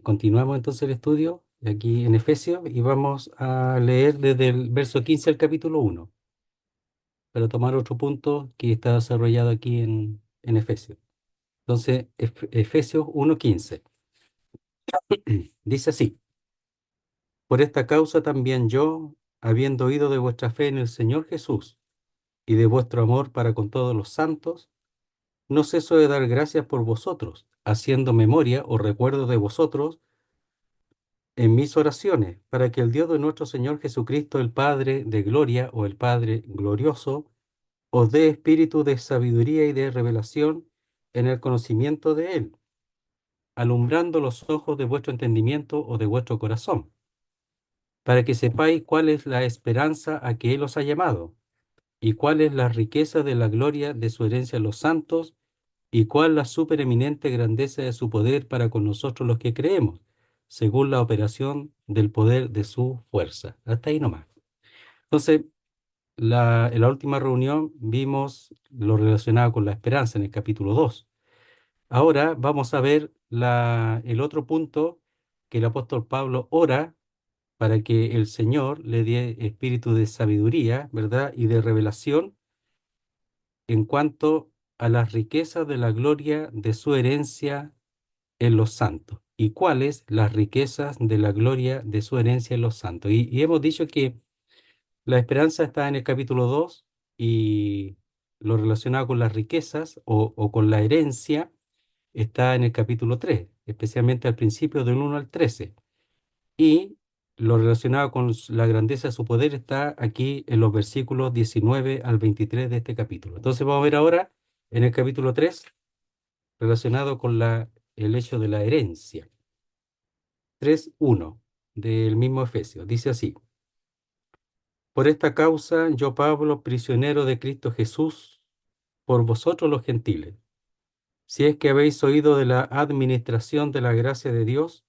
Continuamos entonces el estudio aquí en Efesios y vamos a leer desde el verso 15 al capítulo 1 para tomar otro punto que está desarrollado aquí en Efesios. Entonces, Efesios 1:15 dice así: Por esta causa también yo, habiendo oído de vuestra fe en el Señor Jesús y de vuestro amor para con todos los santos, no ceso de dar gracias por vosotros, haciendo memoria o recuerdo de vosotros en mis oraciones, para que el Dios de nuestro Señor Jesucristo, el Padre de gloria o el Padre glorioso, os dé espíritu de sabiduría y de revelación en el conocimiento de Él, alumbrando los ojos de vuestro entendimiento o de vuestro corazón, para que sepáis cuál es la esperanza a que Él os ha llamado, y cuál es la riqueza de la gloria de su herencia en los santos, y cuál la supereminente grandeza de su poder para con nosotros los que creemos, según la operación del poder de su fuerza. Hasta ahí nomás. Entonces, en la última reunión vimos lo relacionado con la esperanza en el capítulo 2. Ahora vamos a ver el otro punto que el apóstol Pablo ora para que el Señor le dé espíritu de sabiduría, ¿verdad? Y de revelación en cuanto a las riquezas de la gloria de su herencia en los santos. ¿Y cuáles las riquezas de la gloria de su herencia en los santos? Y hemos dicho que la esperanza está en el capítulo 2 y lo relacionado con las riquezas o con la herencia está en el capítulo 3, especialmente al principio del 1 al 13. Y lo relacionado con la grandeza de su poder está aquí en los versículos 19 al 23 de este capítulo. Entonces vamos a ver ahora en el capítulo 3 relacionado con el hecho de la herencia. 3:1 del mismo Efesios. Dice así: Por esta causa yo, Pablo, prisionero de Cristo Jesús, por vosotros los gentiles, si es que habéis oído de la administración de la gracia de Dios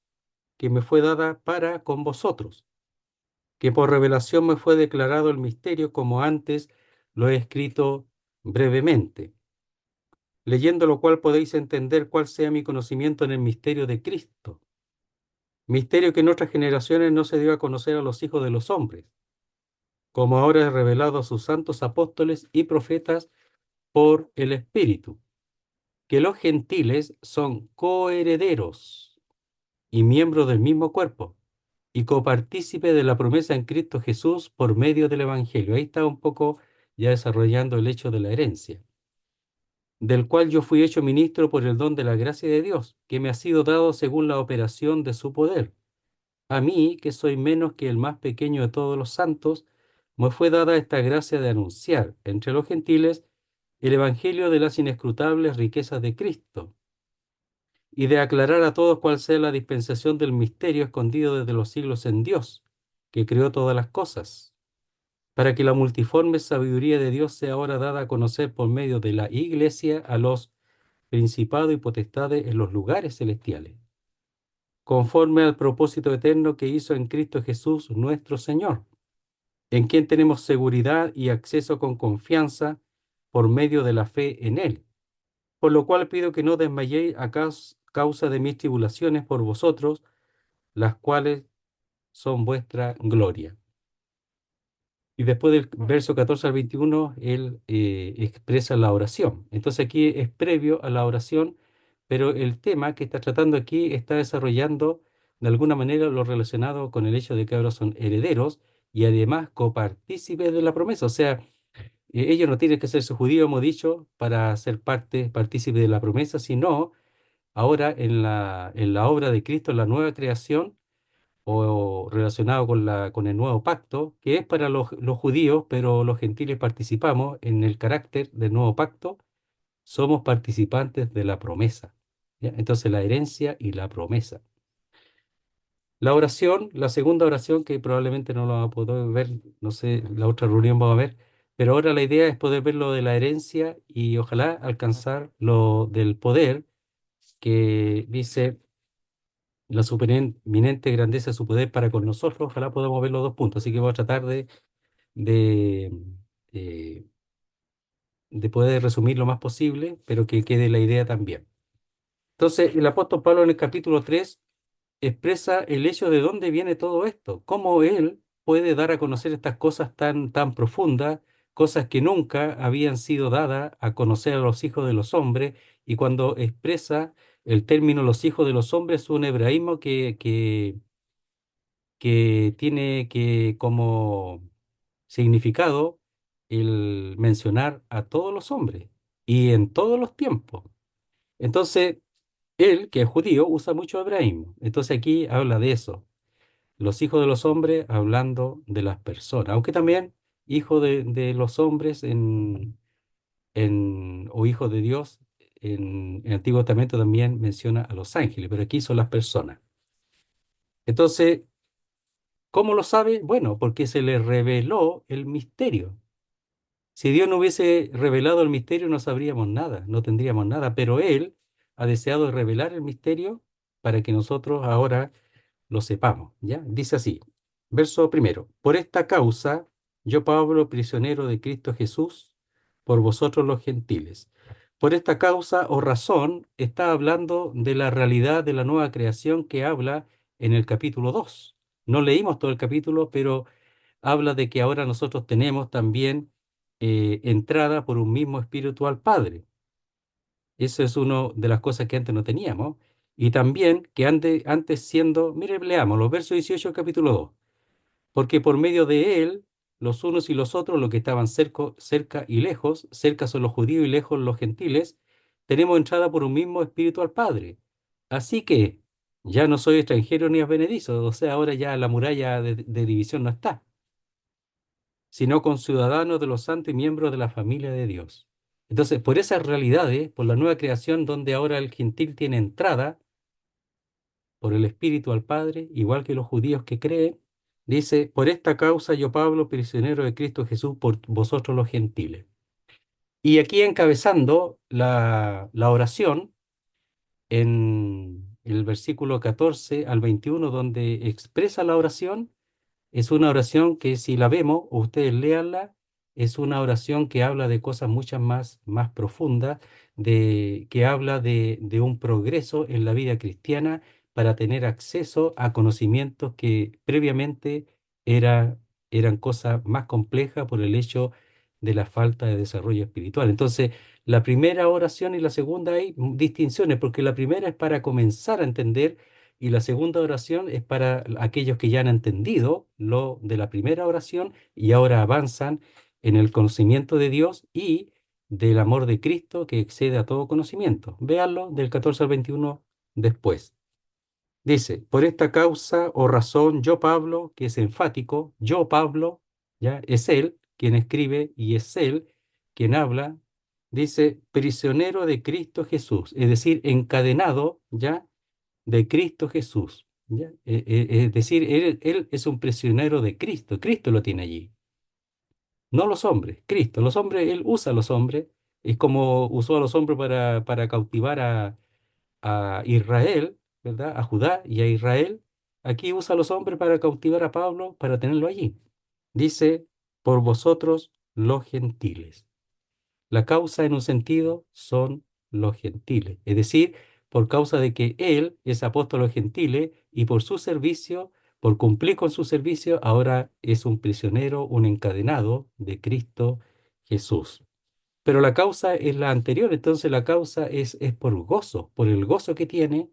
que me fue dada para con vosotros, que por revelación me fue declarado el misterio como antes lo he escrito brevemente, leyendo lo cual podéis entender cuál sea mi conocimiento en el misterio de Cristo, misterio que en otras generaciones no se dio a conocer a los hijos de los hombres, como ahora es revelado a sus santos apóstoles y profetas por el Espíritu, que los gentiles son coherederos y miembros del mismo cuerpo, y copartícipe de la promesa en Cristo Jesús por medio del Evangelio. Ahí está un poco ya desarrollando el hecho de la herencia, del cual yo fui hecho ministro por el don de la gracia de Dios, que me ha sido dado según la operación de su poder. A mí, que soy menos que el más pequeño de todos los santos, me fue dada esta gracia de anunciar entre los gentiles el Evangelio de las inescrutables riquezas de Cristo, y de aclarar a todos cuál sea la dispensación del misterio escondido desde los siglos en Dios, que creó todas las cosas, para que la multiforme sabiduría de Dios sea ahora dada a conocer por medio de la Iglesia a los principados y potestades en los lugares celestiales, conforme al propósito eterno que hizo en Cristo Jesús nuestro Señor, en quien tenemos seguridad y acceso con confianza por medio de la fe en Él. Por lo cual pido que no desmayéis a causa de mis tribulaciones por vosotros, las cuales son vuestra gloria. Y después del verso 14 al 21, él expresa la oración. Entonces aquí es previo a la oración, pero el tema que está tratando aquí está desarrollando de alguna manera lo relacionado con el hecho de que ahora son herederos y además copartícipes de la promesa. O sea, ellos no tienen que ser judíos, hemos dicho, para ser partícipes de la promesa, sino ahora en la obra de Cristo, en la nueva creación, o relacionado con el nuevo pacto, que es para los judíos, pero los gentiles participamos en el carácter del nuevo pacto, somos participantes de la promesa. ¿Ya? Entonces la herencia y la promesa. La oración, la segunda oración, que probablemente no lo vamos a poder ver, no sé, la otra reunión vamos a ver, pero ahora la idea es poder ver lo de la herencia y ojalá alcanzar lo del poder que dice la supereminente grandeza de su poder para con nosotros. Ojalá podamos ver los dos puntos. Así que voy a tratar de, eh, de poder resumir lo más posible, pero que quede la idea también. Entonces, el apóstol Pablo en el capítulo 3 expresa el hecho de dónde viene todo esto, cómo él puede dar a conocer estas cosas tan profundas, cosas que nunca habían sido dadas a conocer a los hijos de los hombres, y cuando expresa el término los hijos de los hombres es un hebraísmo que tiene que como significado el mencionar a todos los hombres y en todos los tiempos. Entonces, él, que es judío, usa mucho hebraísmo. Entonces aquí habla de eso. Los hijos de los hombres hablando de las personas, aunque también hijo de los hombres o hijo de Dios en el Antiguo Testamento también menciona a los ángeles, pero aquí son las personas. Entonces, ¿cómo lo sabe? Bueno, porque se le reveló el misterio. Si Dios no hubiese revelado el misterio, no sabríamos nada, no tendríamos nada, pero Él ha deseado revelar el misterio para que nosotros ahora lo sepamos, ¿ya? Dice así, verso primero, por esta causa, yo Pablo, prisionero de Cristo Jesús, por vosotros los gentiles. Por esta causa o razón está hablando de la realidad de la nueva creación que habla en el capítulo 2. No leímos todo el capítulo, pero habla de que ahora nosotros tenemos también entrada por un mismo espíritu al Padre. Eso es una de las cosas que antes no teníamos. Y también que antes siendo, mire, leamos los versos 18 del capítulo 2. Porque por medio de él, los unos y los otros, los que estaban cerca y lejos, cerca son los judíos y lejos los gentiles, tenemos entrada por un mismo espíritu al Padre. Así que ya no soy extranjero ni advenedizo, o sea, ahora ya la muralla de división no está, sino con ciudadanos de los santos y miembros de la familia de Dios. Entonces, por esas realidades, por la nueva creación donde ahora el gentil tiene entrada por el Espíritu al Padre, igual que los judíos que creen, dice, por esta causa yo Pablo, prisionero de Cristo Jesús, por vosotros los gentiles. Y aquí encabezando la oración en el versículo 14 al 21, donde expresa la oración, es una oración que si la vemos, o ustedes léanla, es una oración que habla de cosas muchas más profundas, que habla de un progreso en la vida cristiana para tener acceso a conocimientos que previamente era, eran cosas más complejas por el hecho de la falta de desarrollo espiritual. Entonces, la primera oración y la segunda hay distinciones, porque la primera es para comenzar a entender y la segunda oración es para aquellos que ya han entendido lo de la primera oración y ahora avanzan en el conocimiento de Dios y del amor de Cristo que excede a todo conocimiento. Véanlo del 14 al 21 después. Dice, por esta causa o razón, yo Pablo, que es enfático, yo Pablo, ya es él quien escribe y es él quien habla, dice, prisionero de Cristo Jesús, es decir, encadenado, ya de Cristo Jesús. ¿Ya? Es decir, él es un prisionero de Cristo, Cristo lo tiene allí, no los hombres, Cristo. Los hombres, él usa a los hombres, es como usó a los hombres para cautivar a Israel, ¿verdad? A Judá y a Israel. Aquí usa a los hombres para cautivar a Pablo, para tenerlo allí. Dice, por vosotros los gentiles. La causa en un sentido son los gentiles, es decir, por causa de que él es apóstol de los gentiles y por su servicio, por cumplir con su servicio, ahora es un prisionero, un encadenado de Cristo Jesús. Pero la causa es la anterior, entonces la causa es por gozo, por el gozo que tiene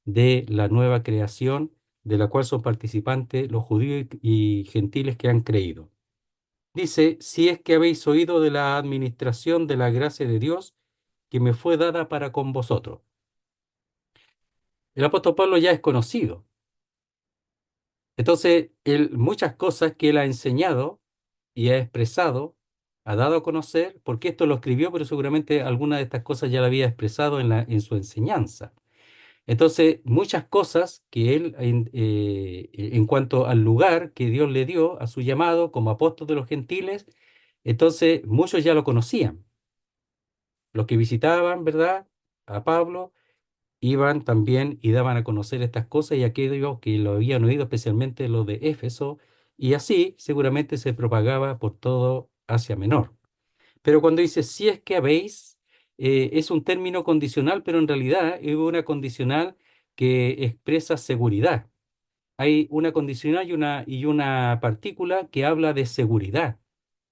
de la nueva creación de la cual son participantes los judíos y gentiles que han creído. Dice, si es que habéis oído de la administración de la gracia de Dios que me fue dada para con vosotros. El apóstol Pablo ya es conocido. Entonces, muchas cosas que él ha enseñado y ha expresado, ha dado a conocer, porque esto lo escribió, pero seguramente alguna de estas cosas ya la había expresado en su enseñanza. Entonces, muchas cosas que él, en cuanto al lugar que Dios le dio a su llamado como apóstol de los gentiles, entonces muchos ya lo conocían. Los que visitaban, ¿verdad? A Pablo, iban también y daban a conocer estas cosas y aquellos que lo habían oído, especialmente los de Éfeso, y así seguramente se propagaba por todo Asia Menor. Pero cuando dice, si es que habéis, es un término condicional, pero en realidad es una condicional que expresa seguridad. Hay una condicional y una partícula que habla de seguridad,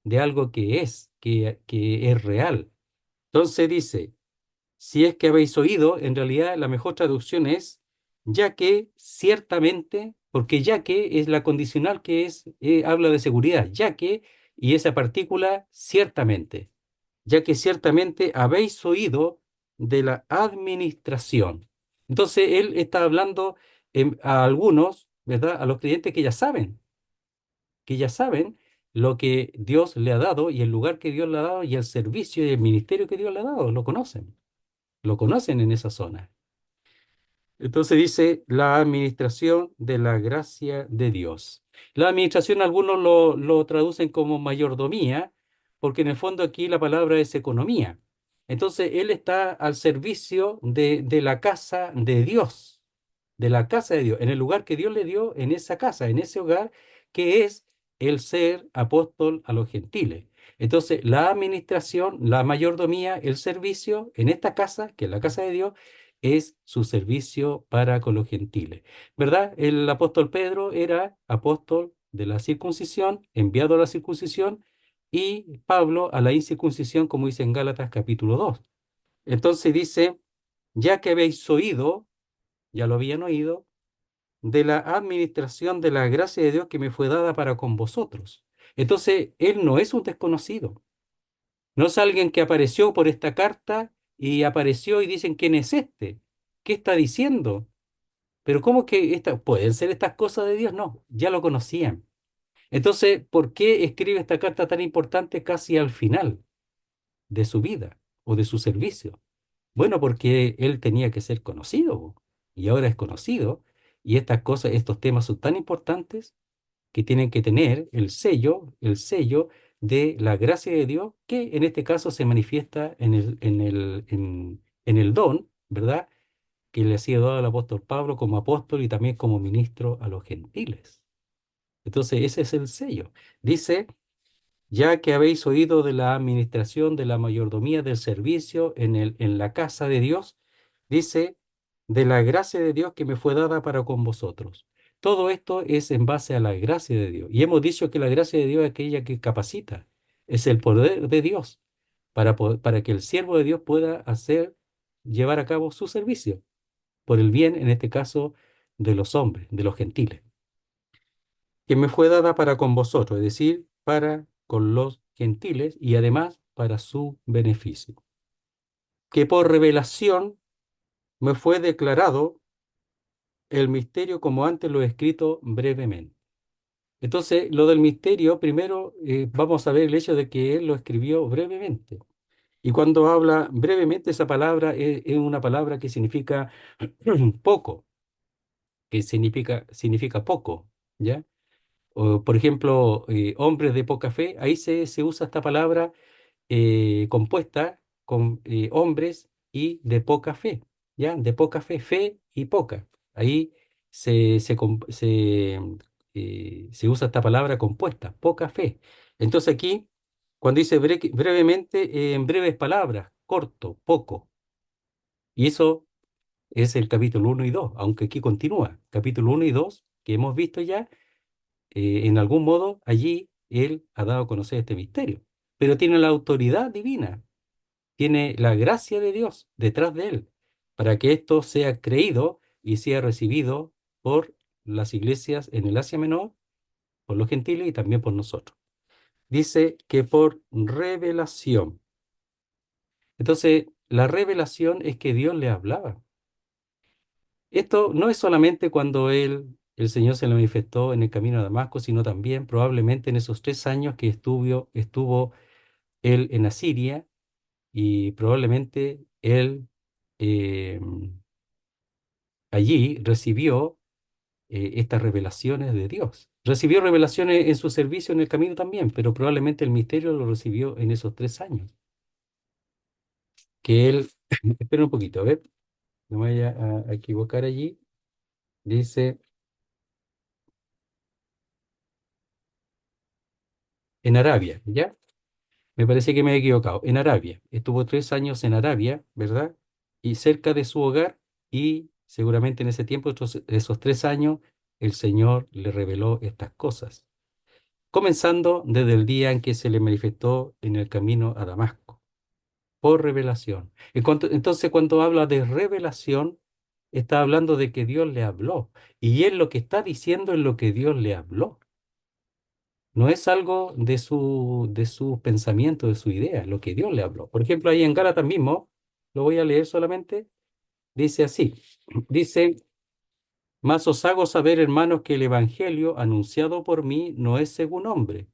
de algo que es real. Entonces dice, si es que habéis oído, en realidad la mejor traducción es, ya que ciertamente, porque ya que es la condicional que habla de seguridad, ya que, y esa partícula, ciertamente, ya que ciertamente habéis oído de la administración. Entonces él está hablando a algunos, ¿verdad? A los creyentes que ya saben lo que Dios le ha dado y el lugar que Dios le ha dado y el servicio y el ministerio que Dios le ha dado, lo conocen en esa zona. Entonces dice la administración de la gracia de Dios. La administración algunos lo traducen como mayordomía, porque en el fondo aquí la palabra es economía. Entonces él está al servicio de la casa de Dios, de la casa de Dios, en el lugar que Dios le dio, en esa casa, en ese hogar, que es el ser apóstol a los gentiles. Entonces la administración, la mayordomía, el servicio en esta casa, que es la casa de Dios, es su servicio para con los gentiles. ¿Verdad? El apóstol Pedro era apóstol de la circuncisión, enviado a la circuncisión, y Pablo a la incircuncisión, como dice en Gálatas capítulo 2. Entonces dice, ya que habéis oído, ya lo habían oído, de la administración de la gracia de Dios que me fue dada para con vosotros. Entonces, él no es un desconocido, no es alguien que apareció por esta carta y apareció y dicen, ¿quién es este? ¿Qué está diciendo? Pero ¿cómo que pueden ser estas cosas de Dios? No, ya lo conocían. Entonces, ¿por qué escribe esta carta tan importante casi al final de su vida o de su servicio? Bueno, porque él tenía que ser conocido y ahora es conocido y estas cosas, estos temas son tan importantes que tienen que tener el sello de la gracia de Dios que en este caso se manifiesta en el don, ¿verdad? Que le ha sido dado al apóstol Pablo como apóstol y también como ministro a los gentiles. Entonces, ese es el sello. Dice, ya que habéis oído de la administración, de la mayordomía, del servicio en la casa de Dios, dice, de la gracia de Dios que me fue dada para con vosotros. Todo esto es en base a la gracia de Dios. Y hemos dicho que la gracia de Dios es aquella que capacita, es el poder de Dios para que el siervo de Dios pueda llevar a cabo su servicio por el bien, en este caso, de los hombres, de los gentiles, que me fue dada para con vosotros, es decir, para con los gentiles y además para su beneficio, que por revelación me fue declarado el misterio como antes lo he escrito brevemente. Entonces, lo del misterio, primero vamos a ver el hecho de que él lo escribió brevemente. Y cuando habla brevemente, esa palabra es una palabra que significa poco, que significa poco, ¿ya? O, por ejemplo, hombres de poca fe, ahí se usa esta palabra compuesta con hombres y de poca fe, ¿ya? De poca fe, fe y poca. Ahí se usa esta palabra compuesta, poca fe. Entonces aquí, cuando dice brevemente, en breves palabras, corto, poco. Y eso es el capítulo uno y 2 aunque aquí continúa. Capítulo uno y 2 que hemos visto ya en algún modo allí él ha dado a conocer este misterio, pero tiene la autoridad divina, tiene la gracia de Dios detrás de él, para que esto sea creído y sea recibido por las iglesias en el Asia Menor, por los gentiles y también por nosotros. Dice que por revelación. Entonces, la revelación es que Dios le hablaba. Esto no es solamente cuando el Señor se le manifestó en el camino a Damasco, sino también probablemente en esos 3 años que estuvo él en Asiria y probablemente él eh, allí recibió estas revelaciones de Dios. Recibió revelaciones en su servicio en el camino también, pero probablemente el misterio lo recibió en esos 3 años. Que él, espera un poquito, a ver, no me vaya a equivocar allí. Dice en Arabia, ¿ya? Me parece que me he equivocado, en Arabia. Estuvo 3 años en Arabia, ¿verdad? Y cerca de su hogar, y seguramente en ese tiempo, esos 3 años, el Señor le reveló estas cosas, comenzando desde el día en que se le manifestó en el camino a Damasco, por revelación. Entonces, cuando habla de revelación, está hablando de que Dios le habló, y él lo que está diciendo es lo que Dios le habló. No es algo de su pensamiento, de su idea, lo que Dios le habló. Por ejemplo, ahí en Gálatas mismo, lo voy a leer solamente, dice así, dice, mas os hago saber, hermanos, que el evangelio anunciado por mí no es según hombre,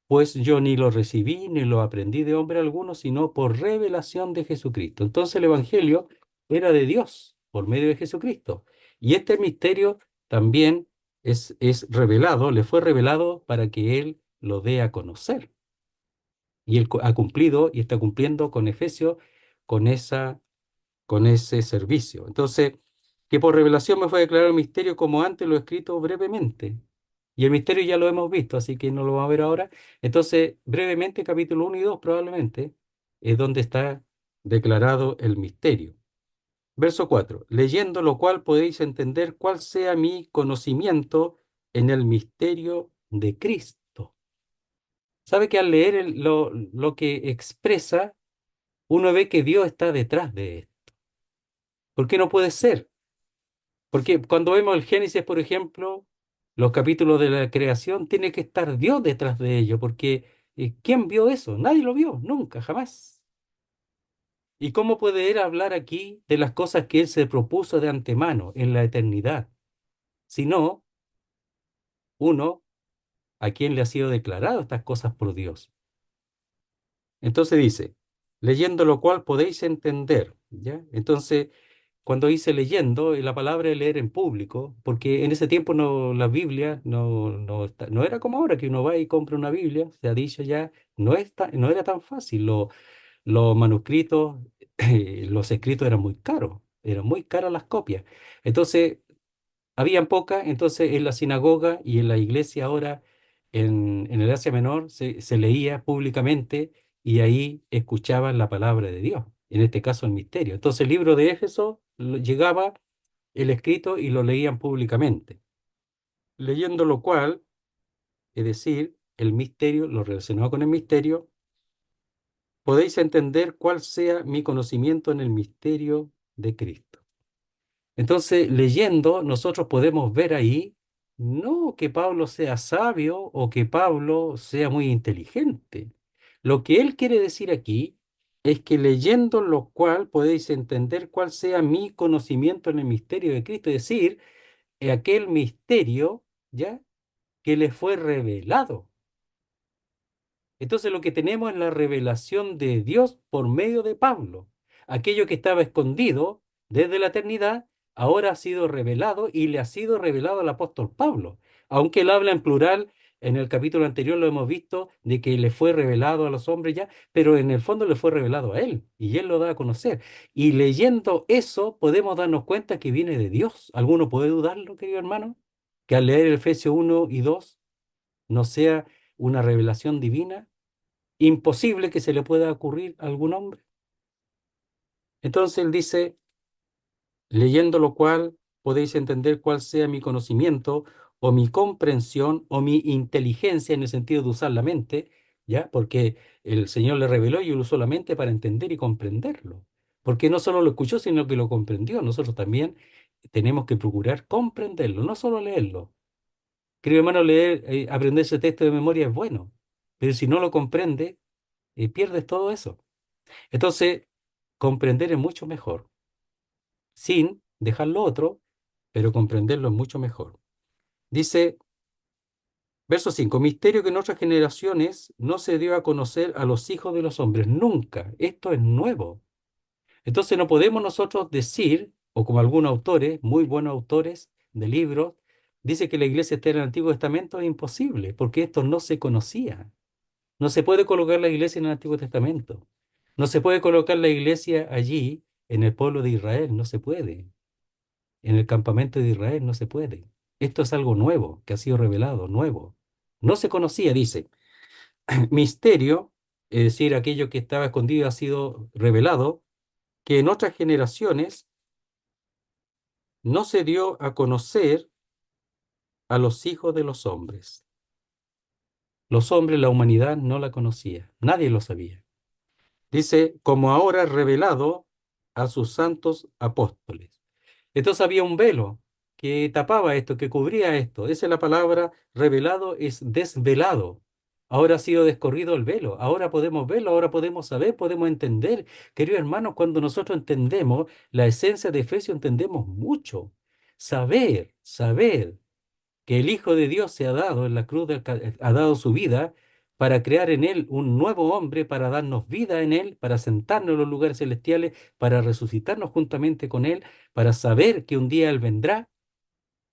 pues yo ni lo recibí ni lo aprendí de hombre alguno, sino por revelación de Jesucristo. Entonces el evangelio era de Dios por medio de Jesucristo. Y este misterio también es revelado, le fue revelado para que él lo dé a conocer. Y él ha cumplido y está cumpliendo con Efesios con con ese servicio. Entonces, que por revelación me fue declarado el misterio como antes lo he escrito brevemente. Y el misterio ya lo hemos visto, así que no lo vamos a ver ahora. Entonces, brevemente, capítulo 1 y 2 probablemente es donde está declarado el misterio. Verso 4, leyendo lo cual podéis entender cuál sea mi conocimiento en el misterio de Cristo. ¿Sabe que al leer lo que expresa, uno ve que Dios está detrás de esto? ¿Por qué no puede ser? Porque cuando vemos el Génesis, por ejemplo, los capítulos de la creación, tiene que estar Dios detrás de ello, porque ¿quién vio eso? Nadie lo vio, nunca, jamás. ¿Y cómo puede Él hablar aquí de las cosas que Él se propuso de antemano en la eternidad? Sino uno a quien le ha sido declarado estas cosas por Dios. Entonces dice, leyendo lo cual podéis entender, ¿ya? Entonces, cuando dice leyendo, la palabra es leer en público, porque en ese tiempo la Biblia no era como ahora, que uno va y compra una Biblia, se ha dicho ya, no era tan fácil. Los manuscritos, los escritos eran muy caras las copias. Entonces, habían pocas, entonces en la sinagoga y en la iglesia ahora, en el Asia Menor, se leía públicamente y ahí escuchaban la palabra de Dios, en este caso el misterio. Entonces el libro de Éfeso llegaba el escrito y lo leían públicamente. Leyendo lo cual, es decir, el misterio, lo relacionado con el misterio, podéis entender cuál sea mi conocimiento en el misterio de Cristo. Entonces, leyendo, nosotros podemos ver ahí, no que Pablo sea sabio o que Pablo sea muy inteligente. Lo que él quiere decir aquí es que leyendo lo cual podéis entender cuál sea mi conocimiento en el misterio de Cristo, es decir, aquel misterio, ¿ya? Que le fue revelado. Entonces lo que tenemos es la revelación de Dios por medio de Pablo. Aquello que estaba escondido desde la eternidad, ahora ha sido revelado y le ha sido revelado al apóstol Pablo. Aunque él habla en plural, en el capítulo anterior lo hemos visto de que le fue revelado a los hombres ya, pero en el fondo le fue revelado a él y él lo da a conocer. Y leyendo eso podemos darnos cuenta que viene de Dios. ¿Alguno puede dudarlo, querido hermano? Que al leer el Efesios 1 y 2 no sea una revelación divina, imposible que se le pueda ocurrir a algún hombre. Entonces él dice, leyendo lo cual podéis entender cuál sea mi conocimiento o mi comprensión o mi inteligencia en el sentido de usar la mente, ¿ya? Porque el Señor le reveló y lo usó la mente para entender y comprenderlo. Porque no solo lo escuchó, sino que lo comprendió. Nosotros también tenemos que procurar comprenderlo, no solo leerlo. Querido hermano, aprender ese texto de memoria es bueno, pero si no lo comprende, pierdes todo eso. Entonces, comprender es mucho mejor, sin dejar lo otro, pero comprenderlo es mucho mejor. Dice, verso 5, misterio que en otras generaciones no se dio a conocer a los hijos de los hombres, nunca. Esto es nuevo. Entonces no podemos nosotros decir, o como algunos autores, muy buenos autores de libros, dice que la iglesia está en el Antiguo Testamento, es imposible, porque esto no se conocía. No se puede colocar la iglesia en el Antiguo Testamento. No se puede colocar la iglesia allí, en el pueblo de Israel. No se puede. En el campamento de Israel no se puede. Esto es algo nuevo, que ha sido revelado, nuevo. No se conocía, dice. Misterio, es decir, aquello que estaba escondido ha sido revelado, que en otras generaciones no se dio a conocer a los hijos de los hombres. Los hombres, la humanidad no la conocía, nadie lo sabía. Dice, como ahora revelado a sus santos apóstoles. Entonces había un velo que tapaba esto, que cubría esto. Esa es la palabra revelado, es desvelado. Ahora ha sido descorrido el velo. Ahora podemos verlo, ahora podemos saber, podemos entender. Queridos hermanos, cuando nosotros entendemos la esencia de Efesios, entendemos mucho. Saber que el Hijo de Dios se ha dado en la cruz, ha dado su vida para crear en él un nuevo hombre, para darnos vida en él, para sentarnos en los lugares celestiales, para resucitarnos juntamente con él, para saber que un día él vendrá.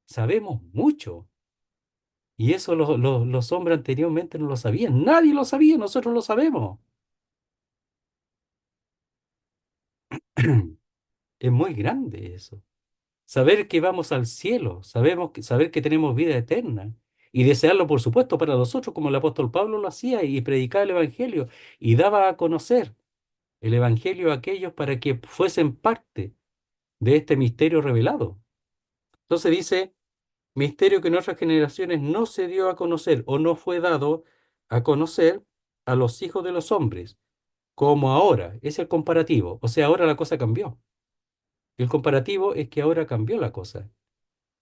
Sabemos mucho. Y eso los hombres anteriormente no lo sabían. Nadie lo sabía, nosotros lo sabemos. Es muy grande eso. Saber que vamos al cielo, saber que tenemos vida eterna y desearlo, por supuesto, para nosotros, como el apóstol Pablo lo hacía y predicaba el Evangelio y daba a conocer el Evangelio a aquellos para que fuesen parte de este misterio revelado. Entonces dice, misterio que en otras generaciones no se dio a conocer o no fue dado a conocer a los hijos de los hombres, como ahora. Es el comparativo. O sea, ahora la cosa cambió. El comparativo es que ahora cambió la cosa.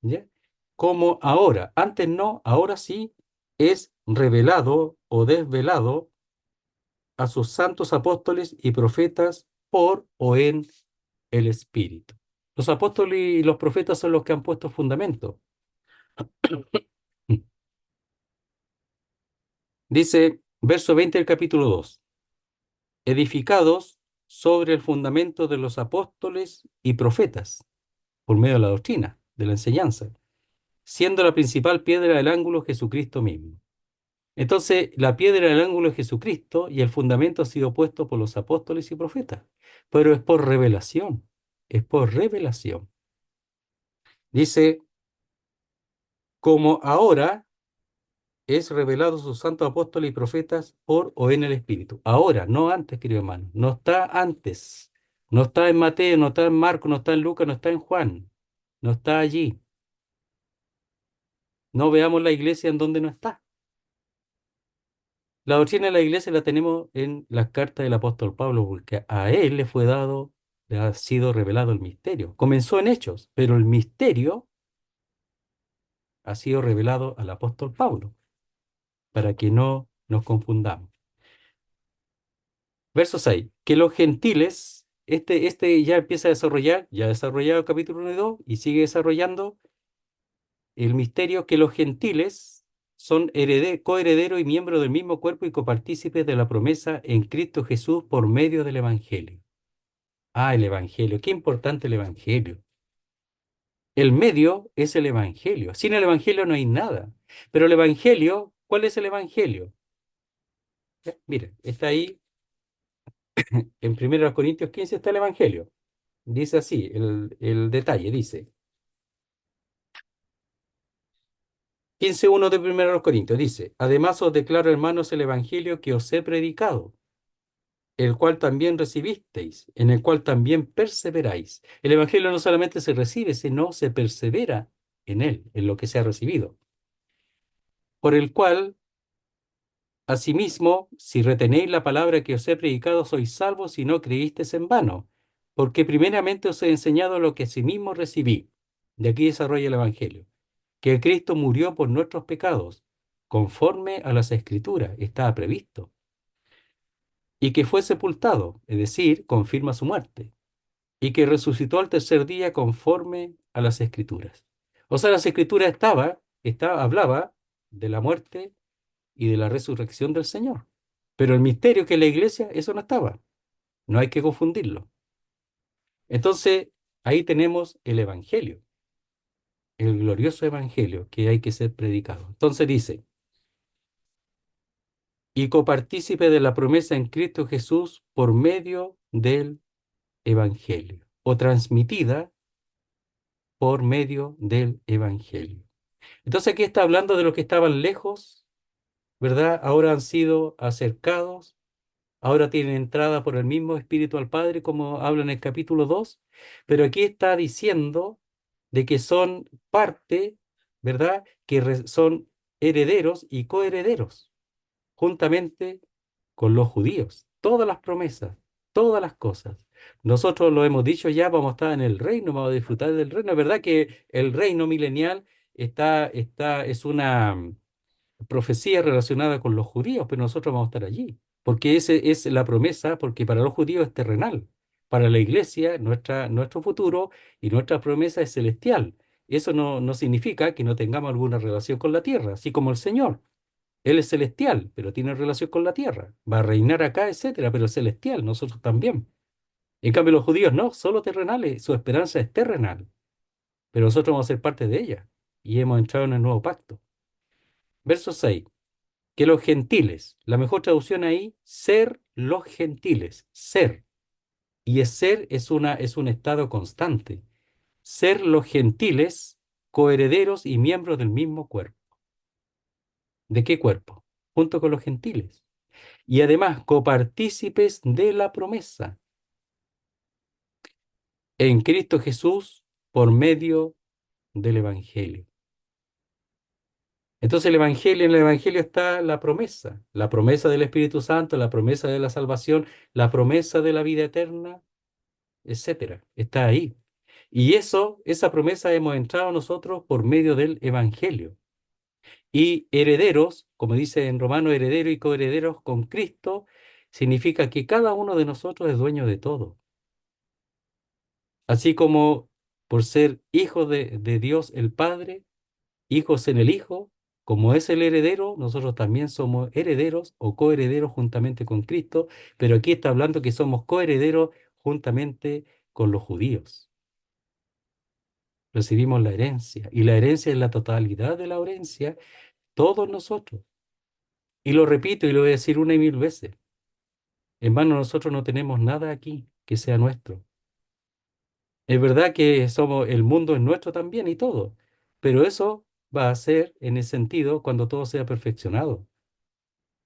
¿Ya? Como ahora, antes no, ahora sí, es revelado o desvelado a sus santos apóstoles y profetas por o en el Espíritu. Los apóstoles y los profetas son los que han puesto fundamento. Dice, verso 20 del capítulo 2, edificados sobre el fundamento de los apóstoles y profetas, por medio de la doctrina, de la enseñanza, siendo la principal piedra del ángulo Jesucristo mismo. Entonces, la piedra del ángulo es Jesucristo y el fundamento ha sido puesto por los apóstoles y profetas, pero es por revelación, es por revelación. Dice, como ahora es revelado sus santos apóstoles y profetas por o en el Espíritu. Ahora, no antes, querido hermano, no está antes, no está en Mateo, no está en Marcos, no está en Lucas, no está en Juan, no está allí. No veamos la iglesia en donde no está. La doctrina de la iglesia la tenemos en las cartas del apóstol Pablo, porque a él le fue dado, le ha sido revelado el misterio. Comenzó en Hechos, pero el misterio ha sido revelado al apóstol Pablo, para que no nos confundamos. Verso 6, que los gentiles, este ya empieza a desarrollar, ya ha desarrollado el capítulo 1 y 2, y sigue desarrollando el misterio que los gentiles son coherederos y miembros del mismo cuerpo y copartícipes de la promesa en Cristo Jesús por medio del Evangelio. Ah, el Evangelio. Qué importante el Evangelio. El medio es el Evangelio. Sin el Evangelio no hay nada. Pero el Evangelio, ¿cuál es el Evangelio? Mire, está ahí en 1 Corintios 15 está el Evangelio. Dice así, el detalle, dice. 15:1 de 1 Corintios dice, además os declaro, hermanos, el Evangelio que os he predicado, el cual también recibisteis, en el cual también perseveráis. El Evangelio no solamente se recibe, sino se persevera en él, en lo que se ha recibido. Por el cual, asimismo, si retenéis la palabra que os he predicado, sois salvos si no creísteis en vano, porque primeramente os he enseñado lo que asimismo recibí. De aquí desarrolla el Evangelio, que Cristo murió por nuestros pecados, conforme a las Escrituras, estaba previsto, y que fue sepultado, es decir, confirma su muerte, y que resucitó al tercer día conforme a las Escrituras. O sea, las Escrituras hablaba de la muerte y de la resurrección del Señor. Pero el misterio que es la iglesia, eso no estaba. No hay que confundirlo. Entonces, ahí tenemos el Evangelio, el glorioso Evangelio que hay que ser predicado. Entonces dice, y copartícipe de la promesa en Cristo Jesús por medio del Evangelio, o transmitida por medio del Evangelio. Entonces aquí está hablando de los que estaban lejos, ¿verdad? Ahora han sido acercados ahora tienen entrada por el mismo Espíritu al Padre, como habla en el capítulo 2, pero aquí está diciendo de que son parte, ¿verdad? Que son herederos y coherederos, juntamente con los judíos. Todas las promesas, todas las cosas. Nosotros lo hemos dicho ya, vamos a estar en el reino, vamos a disfrutar del reino. Es verdad que el reino milenial es una profecía relacionada con los judíos, pero nosotros vamos a estar allí, porque ese es la promesa, porque para los judíos es terrenal, para la iglesia nuestro futuro y nuestra promesa es celestial. Eso no significa que no tengamos alguna relación con la tierra, así como el Señor. Él es celestial, pero tiene relación con la tierra. Va a reinar acá, etcétera, pero es celestial, nosotros también. En cambio, los judíos no, solo terrenales, su esperanza es terrenal, pero nosotros vamos a ser parte de ella y hemos entrado en el nuevo pacto. Verso 6 que los gentiles, la mejor traducción ahí, ser los gentiles, ser. Y es ser es un estado constante. Ser los gentiles, coherederos y miembros del mismo cuerpo. ¿De qué cuerpo? Junto con los gentiles. Y además, copartícipes de la promesa en Cristo Jesús por medio del Evangelio. Entonces en el Evangelio está la promesa del Espíritu Santo, la promesa de la salvación, la promesa de la vida eterna, etcétera. Está ahí. Y esa promesa hemos entrado nosotros por medio del Evangelio. Y herederos, como dice en Romano, herederos y coherederos con Cristo, significa que cada uno de nosotros es dueño de todo. Así como por ser hijos de Dios el Padre, hijos en el Hijo, como es el heredero, nosotros también somos herederos o coherederos juntamente con Cristo, pero aquí está hablando que somos coherederos juntamente con los judíos. Recibimos la herencia, y la herencia es la totalidad de la herencia, todos nosotros. Y lo repito y lo voy a decir una y mil veces. Hermano, nosotros no tenemos nada aquí que sea nuestro. Es verdad que el mundo es nuestro también y todo, pero eso va a ser en el sentido cuando todo sea perfeccionado.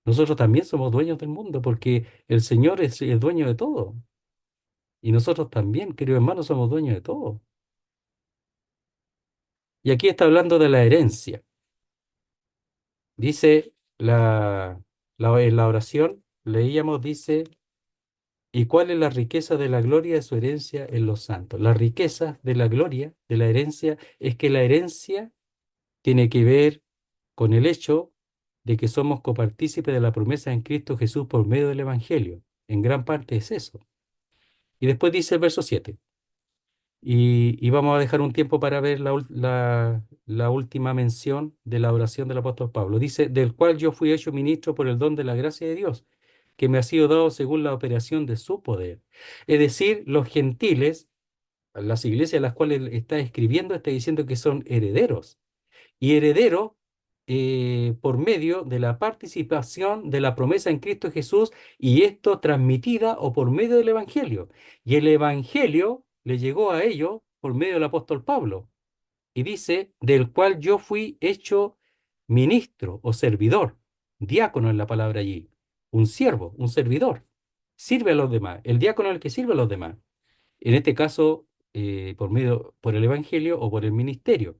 Nosotros también somos dueños del mundo porque el Señor es el dueño de todo. Y nosotros también, queridos hermanos, somos dueños de todo. Y aquí está hablando de la herencia. Dice en la oración, leíamos, dice, ¿y cuál es la riqueza de la gloria de su herencia en los santos? La riqueza de la gloria, de la herencia, es que la herencia tiene que ver con el hecho de que somos copartícipes de la promesa en Cristo Jesús por medio del Evangelio. En gran parte es eso. Y después dice el verso 7. Y vamos a dejar un tiempo para ver la última mención de la oración del apóstol Pablo. Dice, del cual yo fui hecho ministro por el don de la gracia de Dios, que me ha sido dado según la operación de su poder. Es decir, los gentiles, las iglesias a las cuales está escribiendo, está diciendo que son herederos y heredero por medio de la participación de la promesa en Cristo Jesús y esto transmitida o por medio del Evangelio. Y el Evangelio le llegó a ellos por medio del apóstol Pablo y dice, del cual yo fui hecho ministro o servidor, diácono es la palabra allí, un siervo, un servidor, sirve a los demás, el diácono es el que sirve a los demás, en este caso por el Evangelio o por el ministerio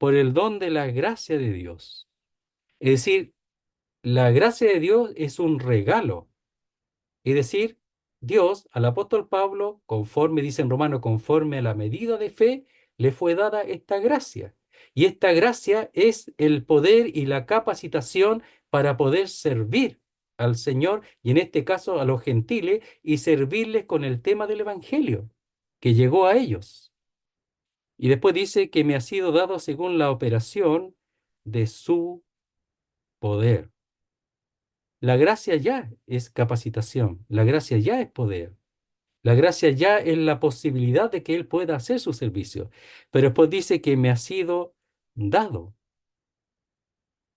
por el don de la gracia de Dios. Es decir, la gracia de Dios es un regalo. Es decir, Dios al apóstol Pablo, conforme, dice en Romano, conforme a la medida de fe, le fue dada esta gracia. Y esta gracia es el poder y la capacitación para poder servir al Señor y en este caso a los gentiles y servirles con el tema del Evangelio que llegó a ellos. Y después dice que me ha sido dado según la operación de su poder. La gracia ya es capacitación, la gracia ya es poder, la gracia ya es la posibilidad de que Él pueda hacer su servicio. Pero después dice que me ha sido dado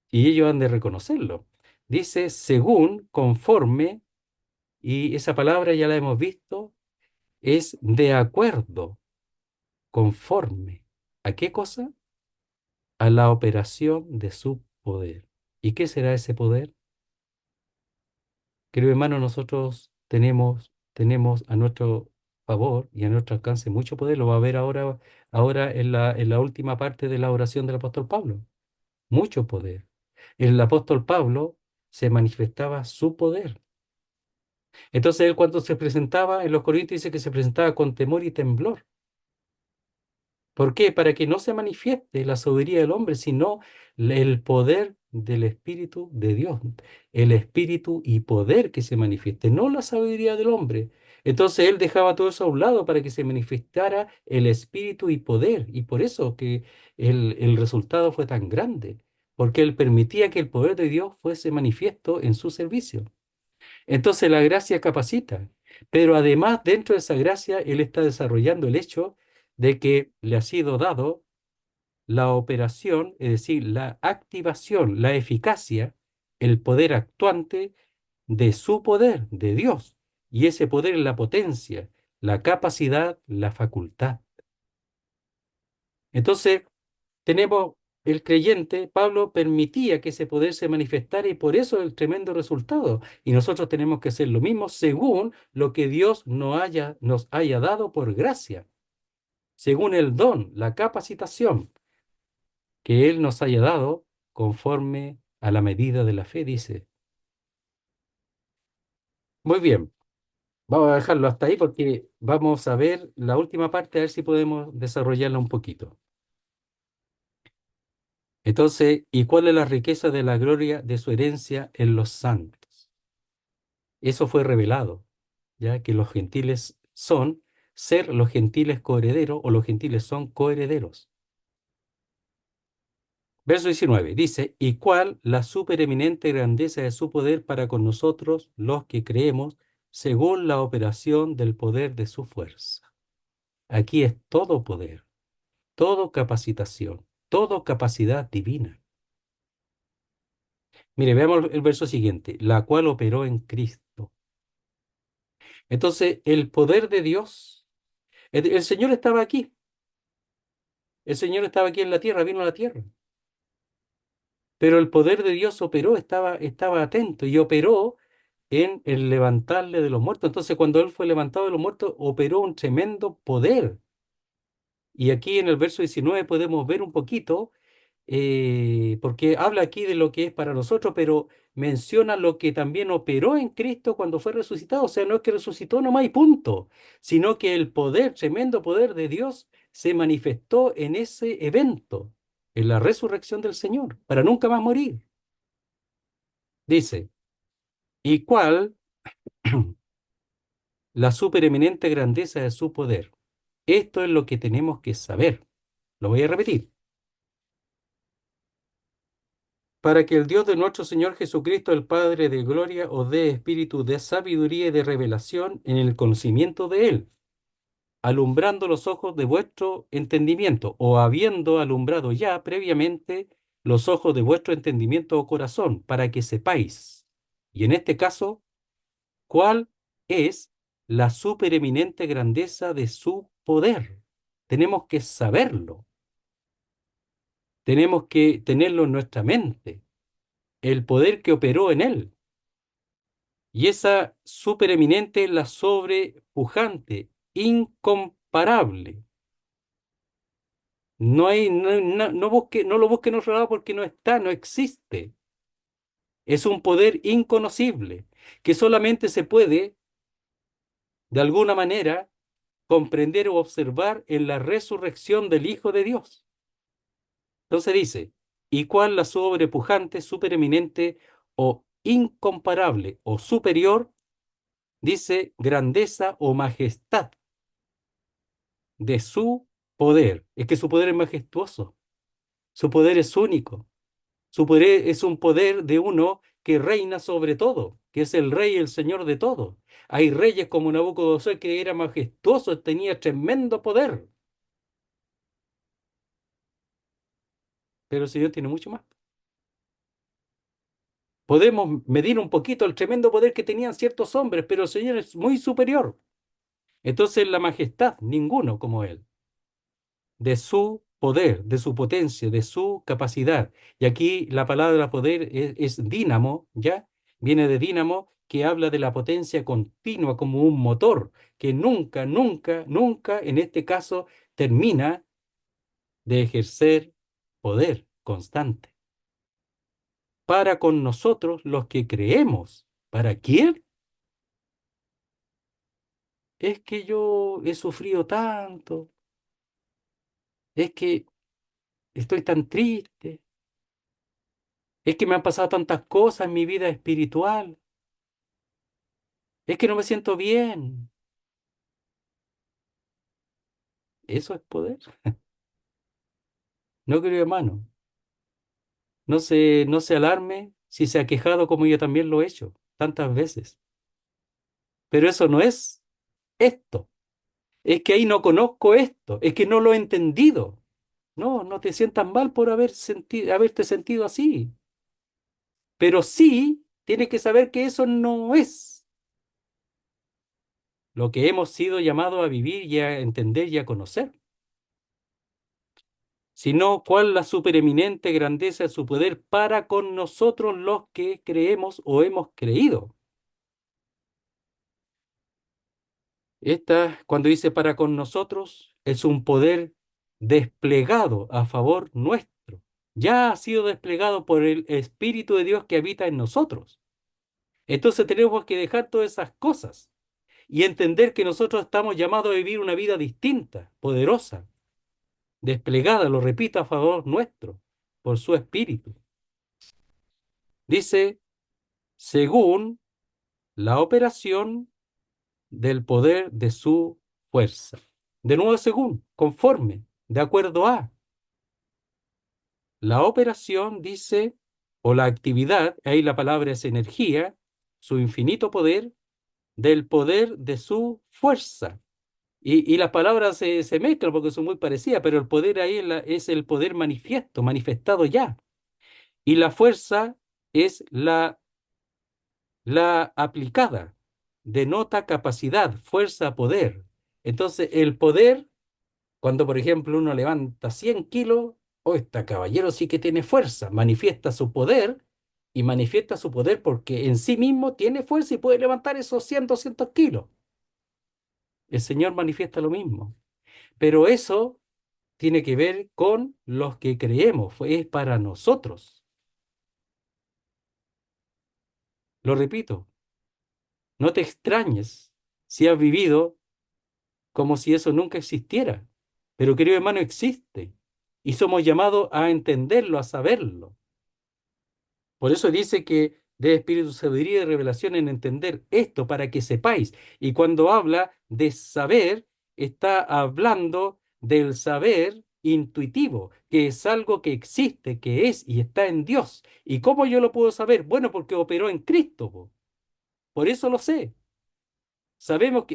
y ellos han de reconocerlo. Dice según, conforme, y esa palabra ya la hemos visto, es de acuerdo, conforme. ¿A qué cosa? A la operación de su poder. ¿Y qué será ese poder? Querido hermano, nosotros tenemos a nuestro favor y a nuestro alcance mucho poder. Lo va a ver ahora en la última parte de la oración del apóstol Pablo. Mucho poder. El apóstol Pablo se manifestaba su poder. Entonces él cuando se presentaba en los Corintios dice que se presentaba con temor y temblor. ¿Por qué? Para que no se manifieste la sabiduría del hombre, sino el poder del Espíritu de Dios. El Espíritu y poder que se manifieste, no la sabiduría del hombre. Entonces él dejaba todo eso a un lado para que se manifestara el Espíritu y poder. Y por eso que el resultado fue tan grande, porque él permitía que el poder de Dios fuese manifiesto en su servicio. Entonces la gracia capacita, pero además dentro de esa gracia él está desarrollando el hecho de que le ha sido dado la operación, es decir, la activación, la eficacia, el poder actuante de su poder, de Dios. Y ese poder es la potencia, la capacidad, la facultad. Entonces, tenemos el creyente, Pablo permitía que ese poder se manifestara y por eso el tremendo resultado. Y nosotros tenemos que hacer lo mismo según lo que Dios nos haya dado por gracia, según el don, la capacitación que Él nos haya dado conforme a la medida de la fe, dice. Muy bien, vamos a dejarlo hasta ahí porque vamos a ver la última parte, a ver si podemos desarrollarla un poquito. Entonces, ¿y cuál es la riqueza de la gloria de su herencia en los santos? Eso fue revelado, ya que los gentiles son, ser los gentiles coherederos o los gentiles son coherederos. Verso 19 dice, ¿y cuál la supereminente grandeza de su poder para con nosotros, los que creemos, según la operación del poder de su fuerza? Aquí es todo poder, todo capacitación, todo capacidad divina. Mire, veamos el verso siguiente, la cual operó en Cristo. Entonces, el poder de Dios, el Señor estaba aquí, el Señor estaba aquí en la tierra, vino a la tierra. Pero el poder de Dios operó, estaba atento y operó en el levantarle de los muertos. Entonces, cuando él fue levantado de los muertos, operó un tremendo poder. Y aquí en el verso 19 podemos ver un poquito, porque habla aquí de lo que es para nosotros, pero menciona lo que también operó en Cristo cuando fue resucitado. O sea, no es que resucitó nomás y punto, sino que el poder, tremendo poder de Dios, se manifestó en ese evento, en la resurrección del Señor, para nunca más morir. Dice, ¿y cuál la supereminente grandeza de su poder? Esto es lo que tenemos que saber. Lo voy a repetir. Para que el Dios de nuestro Señor Jesucristo, el Padre de gloria, os dé espíritu de sabiduría y de revelación en el conocimiento de Él, alumbrando los ojos de vuestro entendimiento, o habiendo alumbrado ya previamente los ojos de vuestro entendimiento o corazón, para que sepáis. Y en este caso, ¿cuál es la supereminente grandeza de su poder? Tenemos que saberlo, tenemos que tenerlo en nuestra mente, el poder que operó en él. Y esa supereminente, la sobrepujante, incomparable. No hay, no busque, no lo busque en otro lado porque no está, no existe. Es un poder inconocible que solamente se puede, de alguna manera, comprender o observar en la resurrección del Hijo de Dios. Entonces dice, ¿y cuál la sobrepujante, supereminente o incomparable o superior? Dice grandeza o majestad de su poder. Es que su poder es majestuoso, su poder es único, su poder es un poder de uno que reina sobre todo, que es el rey y el señor de todo. Hay reyes como Nabucodonosor que era majestuoso, tenía tremendo poder, pero el Señor tiene mucho más. Podemos medir un poquito el tremendo poder que tenían ciertos hombres, pero el Señor es muy superior. Entonces la majestad, ninguno como Él, de su poder, de su potencia, de su capacidad. Y aquí la palabra poder es dínamo, ¿ya? Viene de dínamo, que habla de la potencia continua como un motor, que nunca, nunca, nunca, en este caso, termina de ejercer poder constante. Para con nosotros los que creemos. ¿Para quién? Es que yo he sufrido tanto, es que estoy tan triste, es que me han pasado tantas cosas en mi vida espiritual, es que no me siento bien. Eso es poder. No, querido hermano, no se alarme si se ha quejado como yo también lo he hecho tantas veces. Pero eso no es esto. Es que ahí no conozco esto, es que no lo he entendido. No, no te sientas mal por haberte sentido así. Pero sí tienes que saber que eso no es lo que hemos sido llamados a vivir y a entender y a conocer, sino cuál la supereminente grandeza de su poder para con nosotros los que creemos o hemos creído. Esta, cuando dice para con nosotros, es un poder desplegado a favor nuestro. Ya ha sido desplegado por el Espíritu de Dios que habita en nosotros. Entonces tenemos que dejar todas esas cosas y entender que nosotros estamos llamados a vivir una vida distinta, poderosa, desplegada, lo repito, a favor nuestro, por su Espíritu. Dice, según la operación del poder de su fuerza. De nuevo, según, conforme, de acuerdo a la operación, dice, o la actividad, ahí la palabra es energía, su infinito poder, del poder de su fuerza. Y las palabras se mezclan porque son muy parecidas, pero el poder ahí es el poder manifiesto, manifestado ya. Y la fuerza es la aplicada, denota capacidad, fuerza, poder. Entonces, el poder, cuando por ejemplo uno levanta 100 kilos, oh, este caballero sí que tiene fuerza, manifiesta su poder y manifiesta su poder porque en sí mismo tiene fuerza y puede levantar esos 100, 200 kilos. El Señor manifiesta lo mismo. Pero eso tiene que ver con los que creemos, es para nosotros. Lo repito, no te extrañes si has vivido como si eso nunca existiera. Pero querido hermano, existe. Y somos llamados a entenderlo, a saberlo. Por eso dice que de espíritu, sabiduría y revelación en entender esto para que sepáis. Y cuando habla de saber, está hablando del saber intuitivo, que es algo que existe, que es y está en Dios. ¿Y cómo yo lo puedo saber? Bueno, porque operó en Cristo, po. Por eso lo sé.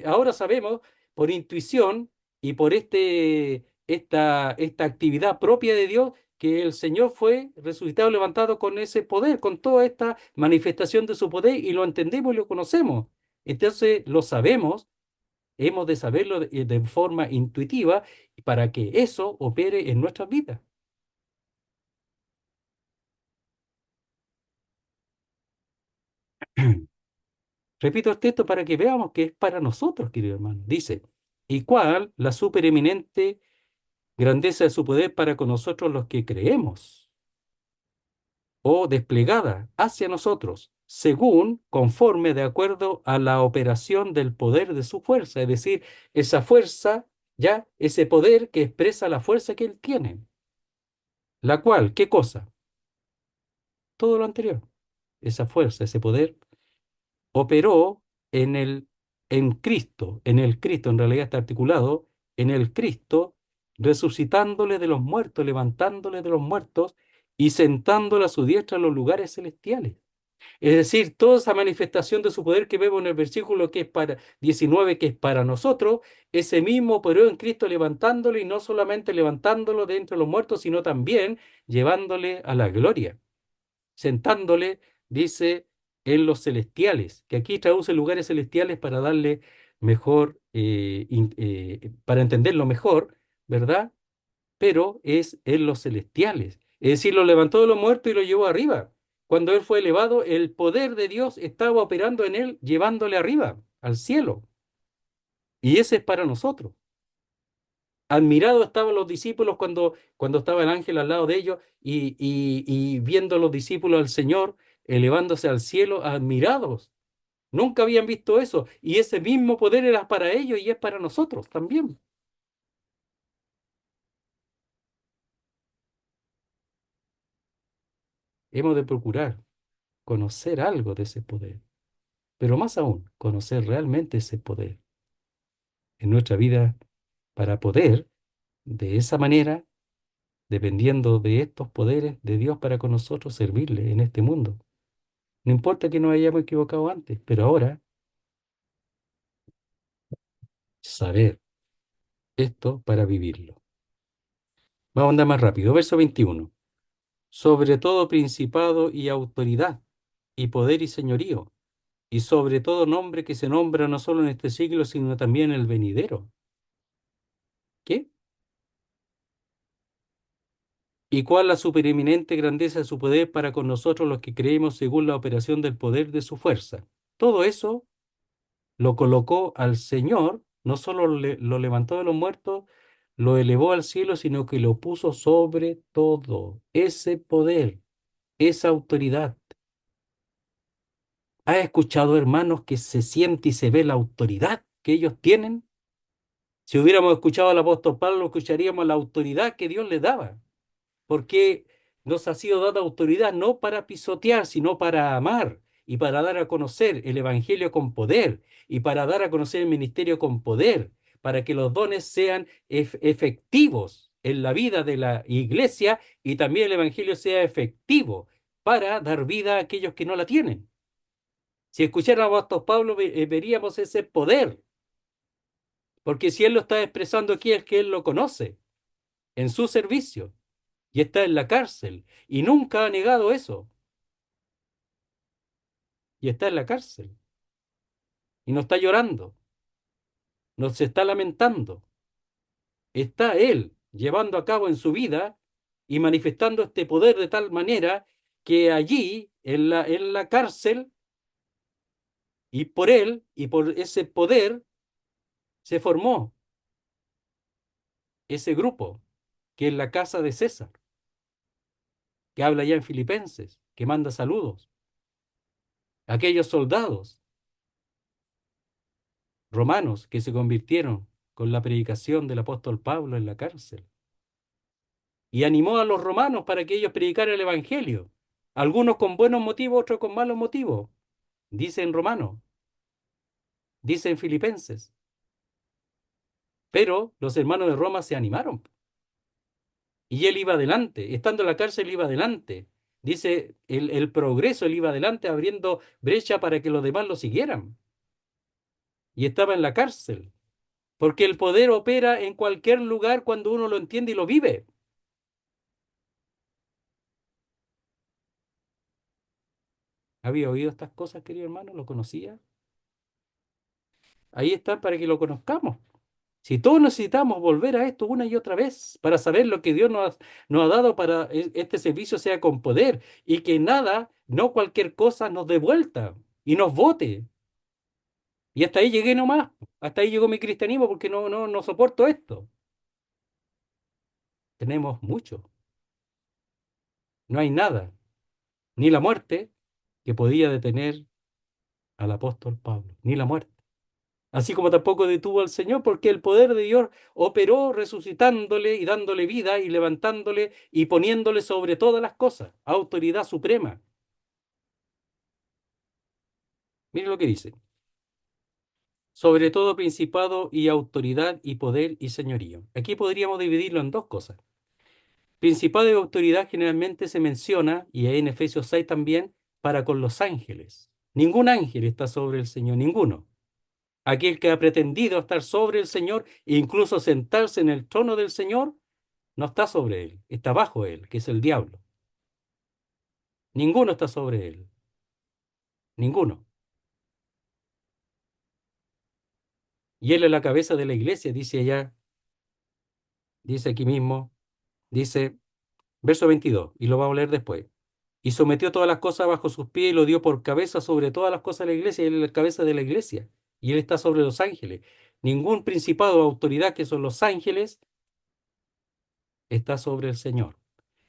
Ahora sabemos por intuición y por esta actividad propia de Dios que el Señor fue resucitado, levantado con ese poder, con toda esta manifestación de su poder y lo entendemos y lo conocemos. Entonces lo sabemos, hemos de saberlo de forma intuitiva para que eso opere en nuestras vidas. Repito el texto para que veamos que es para nosotros, querido hermano. Dice, ¿y cuál la supereminente grandeza de su poder para con nosotros los que creemos, o desplegada hacia nosotros, según, conforme, de acuerdo a la operación del poder de su fuerza, es decir, esa fuerza, ya, ese poder que expresa la fuerza que él tiene, la cual, ¿qué cosa? Todo lo anterior, esa fuerza, ese poder, operó en en el Cristo, en realidad está articulado, en el Cristo, resucitándole de los muertos, levantándole de los muertos y sentándole a su diestra en los lugares celestiales. Es decir, toda esa manifestación de su poder que vemos en el versículo que es para 19, que es para nosotros, ese mismo operó en Cristo levantándolo y no solamente levantándolo de entre los muertos, sino también llevándole a la gloria sentándole, dice, en los celestiales, que aquí traduce lugares celestiales para darle mejor, para entenderlo mejor, ¿verdad? Pero es en los celestiales. Es decir, lo levantó de los muertos y lo llevó arriba. Cuando él fue elevado, el poder de Dios estaba operando en él, llevándole arriba, al cielo. Y ese es para nosotros. Admirados estaban los discípulos cuando estaba el ángel al lado de ellos y viendo a los discípulos al Señor elevándose al cielo, admirados. Nunca habían visto eso. Y ese mismo poder era para ellos y es para nosotros también. Hemos de procurar conocer algo de ese poder, pero más aún, conocer realmente ese poder en nuestra vida para poder, de esa manera, dependiendo de estos poderes de Dios para con nosotros, servirle en este mundo. No importa que nos hayamos equivocado antes, pero ahora saber esto para vivirlo. Vamos a andar más rápido. Verso 21. Sobre todo principado y autoridad, y poder y señorío, y sobre todo nombre que se nombra no solo en este siglo, sino también en el venidero. ¿Qué? ¿Y cuál la supereminente grandeza de su poder para con nosotros los que creemos según la operación del poder de su fuerza? Todo eso lo colocó al Señor, no solo lo levantó de los muertos, lo elevó al cielo, sino que lo puso sobre todo. Ese poder, esa autoridad. ¿Has escuchado, hermanos, que se siente y se ve la autoridad que ellos tienen? Si hubiéramos escuchado al apóstol Pablo, escucharíamos la autoridad que Dios le daba, porque nos ha sido dada autoridad no para pisotear, sino para amar y para dar a conocer el Evangelio con poder y para dar a conocer el ministerio con poder, para que los dones sean efectivos en la vida de la iglesia y también el Evangelio sea efectivo para dar vida a aquellos que no la tienen. Si escucháramos a apóstol Pablo, veríamos ese poder, porque si él lo está expresando aquí es que él lo conoce en su servicio y está en la cárcel y nunca ha negado eso y está en la cárcel y no está llorando, no se está lamentando, está él llevando a cabo en su vida y manifestando este poder de tal manera que allí en la cárcel y por él y por ese poder se formó ese grupo que es la casa de César, que habla ya en Filipenses, que manda saludos, aquellos soldados romanos que se convirtieron con la predicación del apóstol Pablo en la cárcel. Y animó a los romanos para que ellos predicaran el Evangelio. Algunos con buenos motivos, otros con malos motivos. Dice en Romanos, dice en Filipenses. Pero los hermanos de Roma se animaron. Y él iba adelante. Estando en la cárcel, iba adelante. Dice, el progreso, él iba adelante abriendo brecha para que los demás lo siguieran. Y estaba en la cárcel. Porque el poder opera en cualquier lugar cuando uno lo entiende y lo vive. ¿Había oído estas cosas, querido hermano? ¿Lo conocía? Ahí está para que lo conozcamos. Si todos necesitamos volver a esto una y otra vez para saber lo que Dios nos ha dado para este servicio sea con poder y que nada, no cualquier cosa nos dé vuelta y nos vote. Y hasta ahí llegué nomás. Hasta ahí llegó mi cristianismo porque no soporto esto. Tenemos mucho. No hay nada, ni la muerte, que podía detener al apóstol Pablo, ni la muerte. Así como tampoco detuvo al Señor, porque el poder de Dios operó resucitándole y dándole vida y levantándole y poniéndole sobre todas las cosas, autoridad suprema. Mire lo que dice, sobre todo principado y autoridad y poder y señorío. Aquí podríamos dividirlo en dos cosas. Principado y autoridad generalmente se menciona, y ahí en Efesios 6 también, para con los ángeles. Ningún ángel está sobre el Señor, ninguno. Aquel que ha pretendido estar sobre el Señor e incluso sentarse en el trono del Señor, no está sobre él, está bajo él, que es el diablo. Ninguno está sobre él, ninguno. Y él es la cabeza de la iglesia, dice allá, dice aquí mismo, dice, verso 22, y lo va a leer después. y sometió todas las cosas bajo sus pies y lo dio por cabeza sobre todas las cosas de la iglesia. Él es la cabeza de la iglesia y él está sobre los ángeles. Ningún principado o autoridad que son los ángeles está sobre el Señor.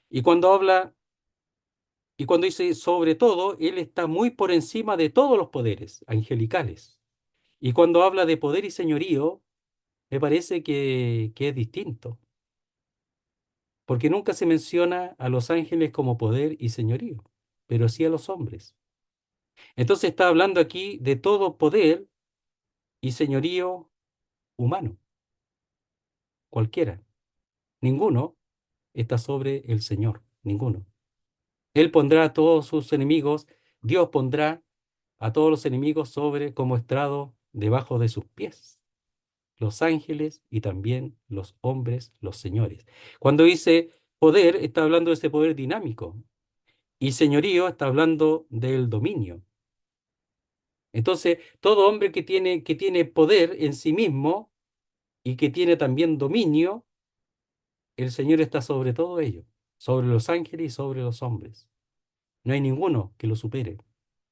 Y cuando habla y cuando dice sobre todo, él está muy por encima de todos los poderes angelicales. Y cuando habla de poder y señorío, me parece que es distinto, porque nunca se menciona a los ángeles como poder y señorío, pero sí a los hombres. Entonces está hablando aquí de todo poder y señorío humano, cualquiera. Ninguno está sobre el Señor, ninguno. Él pondrá a todos sus enemigos, Dios pondrá a todos los enemigos sobre como estrado debajo de sus pies, los ángeles y también los hombres, los señores. Cuando dice poder, está hablando de ese poder dinámico y señorío está hablando del dominio. Entonces, todo hombre que tiene poder en sí mismo y que tiene también dominio, el Señor está sobre todo ello, sobre los ángeles y sobre los hombres. No hay ninguno que lo supere.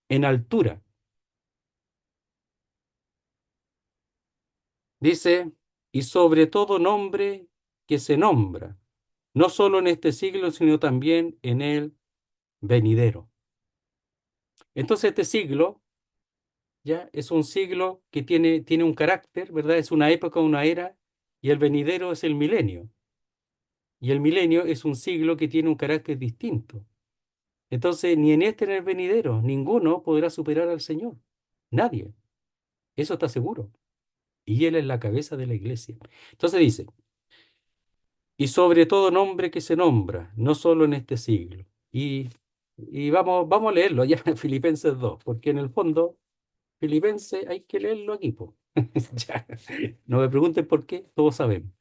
En altura, dice, y sobre todo nombre que se nombra, no solo en este siglo, sino también en el venidero. Entonces, este siglo ya es un siglo que tiene un carácter, ¿verdad? Es una época, una era, y el venidero es el milenio. Y el milenio es un siglo que tiene un carácter distinto. Entonces, ni en este ni en el venidero, ninguno podrá superar al Señor. Nadie. Eso está seguro. Y Él es la cabeza de la iglesia. Entonces dice, y sobre todo nombre que se nombra, no solo en este siglo. Y vamos a leerlo ya en Filipenses 2, porque en el fondo, Filipenses hay que leerlo aquí, po. Ya. No me pregunten por qué, todos sabemos.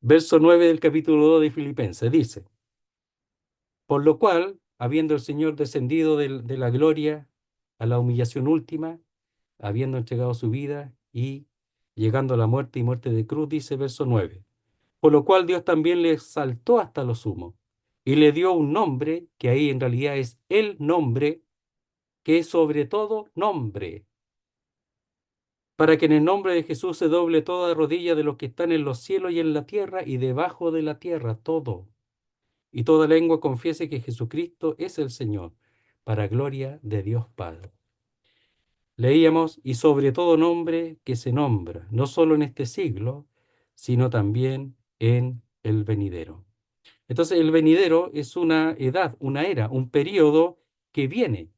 Verso 9 del capítulo 2 de Filipenses dice, por lo cual, habiendo el Señor descendido de la gloria a la humillación última, habiendo entregado su vida y llegando a la muerte y muerte de cruz, dice verso 9. Por lo cual Dios también le exaltó hasta lo sumo y le dio un nombre, que ahí en realidad es el nombre, que es sobre todo nombre, para que en el nombre de Jesús se doble toda rodilla de los que están en los cielos y en la tierra y debajo de la tierra, todo, y toda lengua confiese que Jesucristo es el Señor, para gloria de Dios Padre. Leíamos, y sobre todo nombre que se nombra, no solo en este siglo, sino también en el venidero. Entonces, el venidero es una edad, una era, un periodo que viene,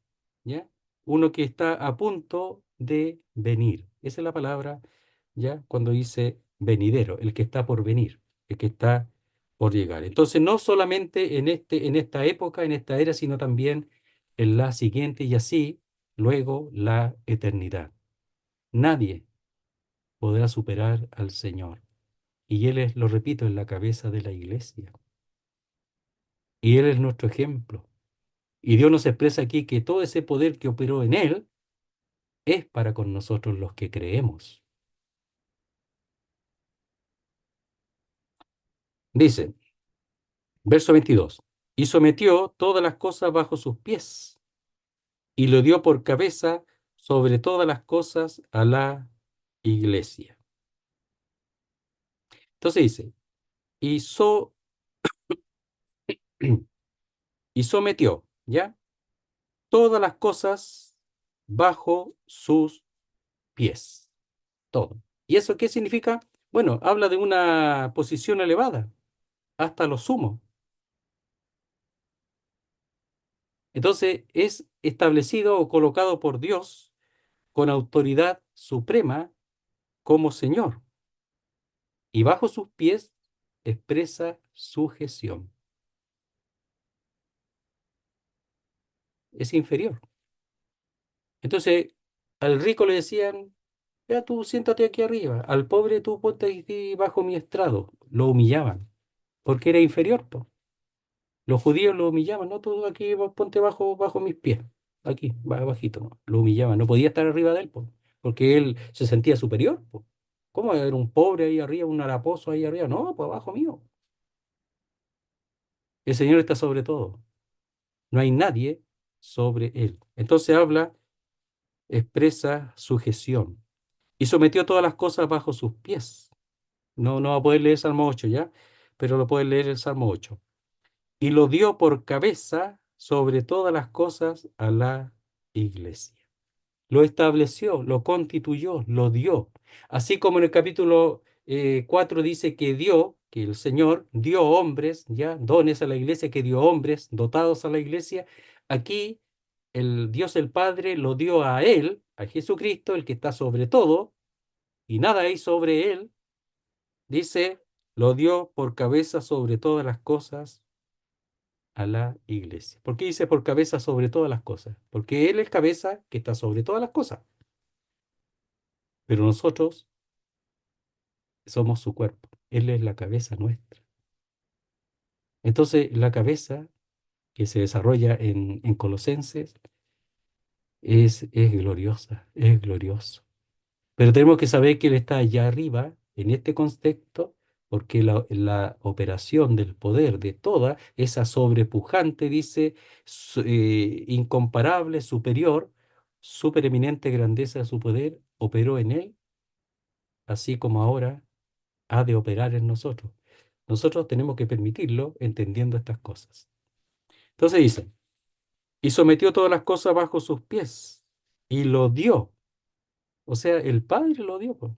¿ya? Uno que está a punto de venir. Esa es la palabra, ¿ya? Cuando dice venidero, el que está por venir, el que está por llegar. Entonces, no solamente en esta época, en esta era, sino también en la siguiente y así, luego la eternidad. Nadie podrá superar al Señor. Y Él es, lo repito, en la cabeza de la iglesia. Y Él es nuestro ejemplo. Y Dios nos expresa aquí que todo ese poder que operó en Él es para con nosotros los que creemos. Dice, verso 22, y sometió todas las cosas bajo sus pies, y lo dio por cabeza sobre todas las cosas a la iglesia. Entonces dice, y, so, y sometió, ¿ya? Todas las cosas bajo sus pies. Todo. ¿Y eso qué significa? Bueno, habla de una posición elevada, hasta lo sumo. Entonces es establecido o colocado por Dios con autoridad suprema como Señor. Y bajo sus pies expresa sujeción. Es inferior. Entonces al rico le decían, ya tú siéntate aquí arriba. Al pobre tú ponte aquí bajo mi estrado. Lo humillaban porque era inferior, po. Los judíos lo humillaban, no, tú aquí ponte bajo mis pies, aquí, bajito, ¿no? Lo humillaban, no podía estar arriba de él, po, porque él se sentía superior, po. ¿Cómo era un pobre ahí arriba, un haraposo ahí arriba? No, pues abajo mío. El Señor está sobre todo. no hay nadie sobre él. Entonces habla, expresa sujeción. Y sometió todas las cosas bajo sus pies. No va a poder leer el Salmo 8 ya, pero lo puede leer el Salmo 8. Y lo dio por cabeza sobre todas las cosas a la iglesia. Lo estableció, lo constituyó, lo dio. Así como en el capítulo 4 dice que dio, que el Señor dio hombres, ya, dones a la iglesia, que dio hombres dotados a la iglesia. Aquí el Dios el Padre lo dio a Él, a Jesucristo, el que está sobre todo, y nada hay sobre Él. Dice, lo dio por cabeza sobre todas las cosas a la iglesia. ¿Por qué dice por cabeza sobre todas las cosas? Porque Él es cabeza que está sobre todas las cosas, pero nosotros somos su cuerpo. Él es la cabeza nuestra. Entonces, la cabeza que se desarrolla en Colosenses es gloriosa, es glorioso. Pero tenemos que saber que Él está allá arriba, en este contexto, porque la operación del poder de toda esa sobrepujante, dice, incomparable, superior, supereminente grandeza de su poder, operó en Él, así como ahora ha de operar en nosotros. Nosotros tenemos que permitirlo entendiendo estas cosas. Entonces dice, y sometió todas las cosas bajo sus pies y lo dio. O sea, el Padre lo dio, po,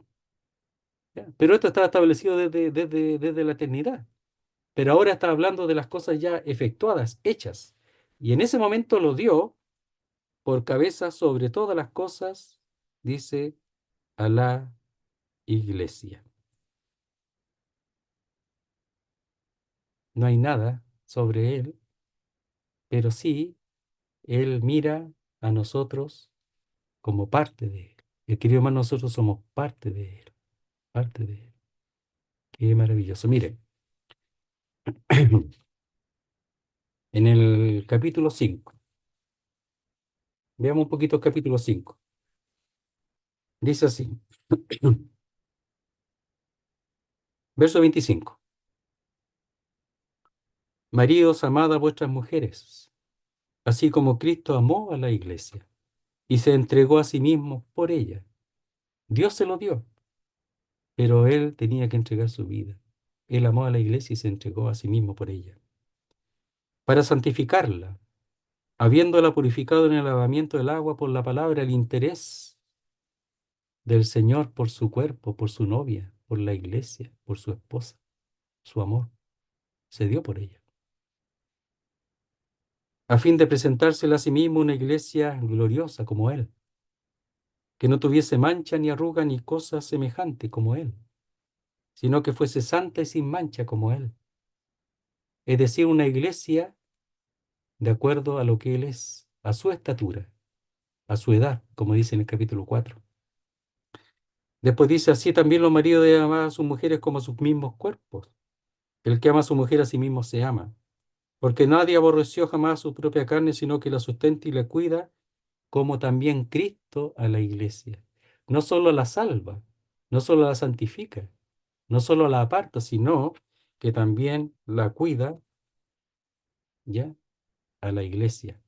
¿ya? Pero esto está establecido desde la eternidad. Pero ahora está hablando de las cosas ya efectuadas, hechas. Y en ese momento lo dio por cabeza sobre todas las cosas, dice, a la iglesia. No hay nada sobre él, pero sí, él mira a nosotros como parte de él. Y querido hermano, nosotros somos parte de él, parte de él. Qué maravilloso. Mire, en el capítulo 5, veamos un poquito el capítulo 5. Dice así, verso 25. Maridos, amad a vuestras mujeres, así como Cristo amó a la iglesia y se entregó a sí mismo por ella. Dios se lo dio, pero él tenía que entregar su vida. Él amó a la iglesia y se entregó a sí mismo por ella, para santificarla, habiéndola purificado en el lavamiento del agua por la palabra, el interés del Señor por su cuerpo, por su novia, por la iglesia, por su esposa, su amor, se dio por ella, a fin de presentársela a sí mismo una iglesia gloriosa como Él, que no tuviese mancha ni arruga ni cosa semejante como Él, sino que fuese santa y sin mancha como Él. Es decir, una iglesia de acuerdo a lo que Él es, a su estatura, a su edad, como dice en el capítulo 4. Después dice, así también los maridos deben amar a sus mujeres como a sus mismos cuerpos. El que ama a su mujer a sí mismo se ama. Porque nadie aborreció jamás su propia carne, sino que la sustenta y la cuida, como también Cristo a la iglesia. No solo la salva, no solo la santifica, no solo la aparta, sino que también la cuida, ¿ya? A la iglesia.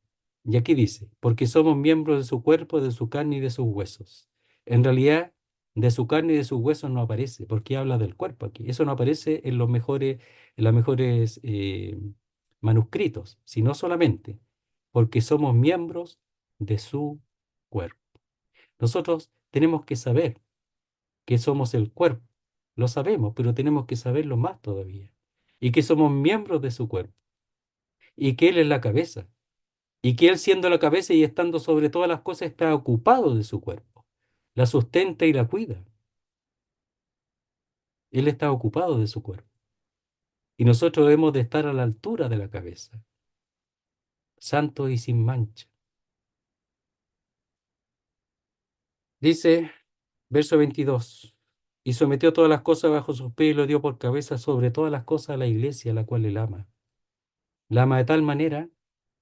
Y aquí dice, porque somos miembros de su cuerpo, de su carne y de sus huesos. En realidad, de su carne y de sus huesos no aparece, porque habla del cuerpo aquí. Eso no aparece en los mejores manuscritos, sino solamente porque somos miembros de su cuerpo. Nosotros tenemos que saber que somos el cuerpo. Lo sabemos, pero tenemos que saberlo más todavía. Y que somos miembros de su cuerpo. Y que Él es la cabeza. Y que Él siendo la cabeza y estando sobre todas las cosas está ocupado de su cuerpo. La sustenta y la cuida. Él está ocupado de su cuerpo. Y nosotros debemos de estar a la altura de la cabeza, santo y sin mancha. Dice, verso 22, y sometió todas las cosas bajo sus pies y lo dio por cabeza sobre todas las cosas a la iglesia, a la cual Él ama. La ama de tal manera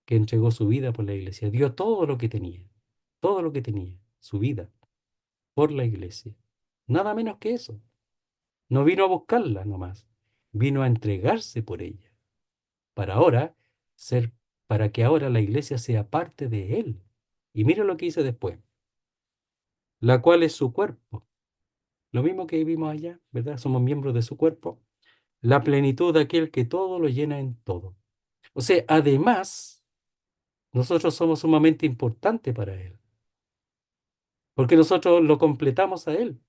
que entregó su vida por la iglesia. Dio todo lo que tenía, su vida, por la iglesia. Nada menos que eso. No vino a buscarla nomás, vino a entregarse por ella, para ahora ser para que ahora la iglesia sea parte de Él. Y mira lo que dice después, la cual es su cuerpo. Lo mismo que vimos allá, ¿verdad? Somos miembros de su cuerpo. La plenitud de aquel que todo lo llena en todo. O sea, además, nosotros somos sumamente importantes para Él, porque nosotros lo completamos a Él.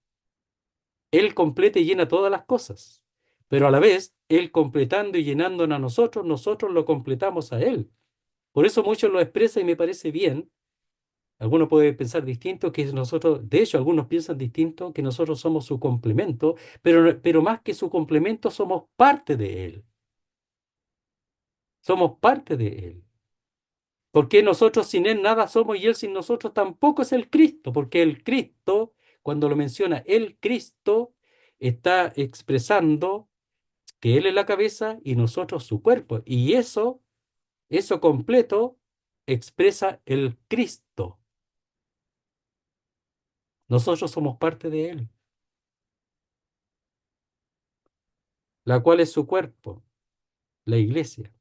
Él completa y llena todas las cosas, pero a la vez, Él completando y llenándonos a nosotros, nosotros lo completamos a Él. Por eso muchos lo expresan y me parece bien. Algunos pueden pensar distinto que nosotros, de hecho, algunos piensan distinto que nosotros somos su complemento, pero más que su complemento, somos parte de Él. Somos parte de Él. Porque nosotros sin Él nada somos y Él sin nosotros tampoco es el Cristo, porque el Cristo, cuando lo menciona el Cristo, está expresando que Él es la cabeza y nosotros su cuerpo. Y eso completo expresa el Cristo. Nosotros somos parte de Él, la cual es su cuerpo, la iglesia.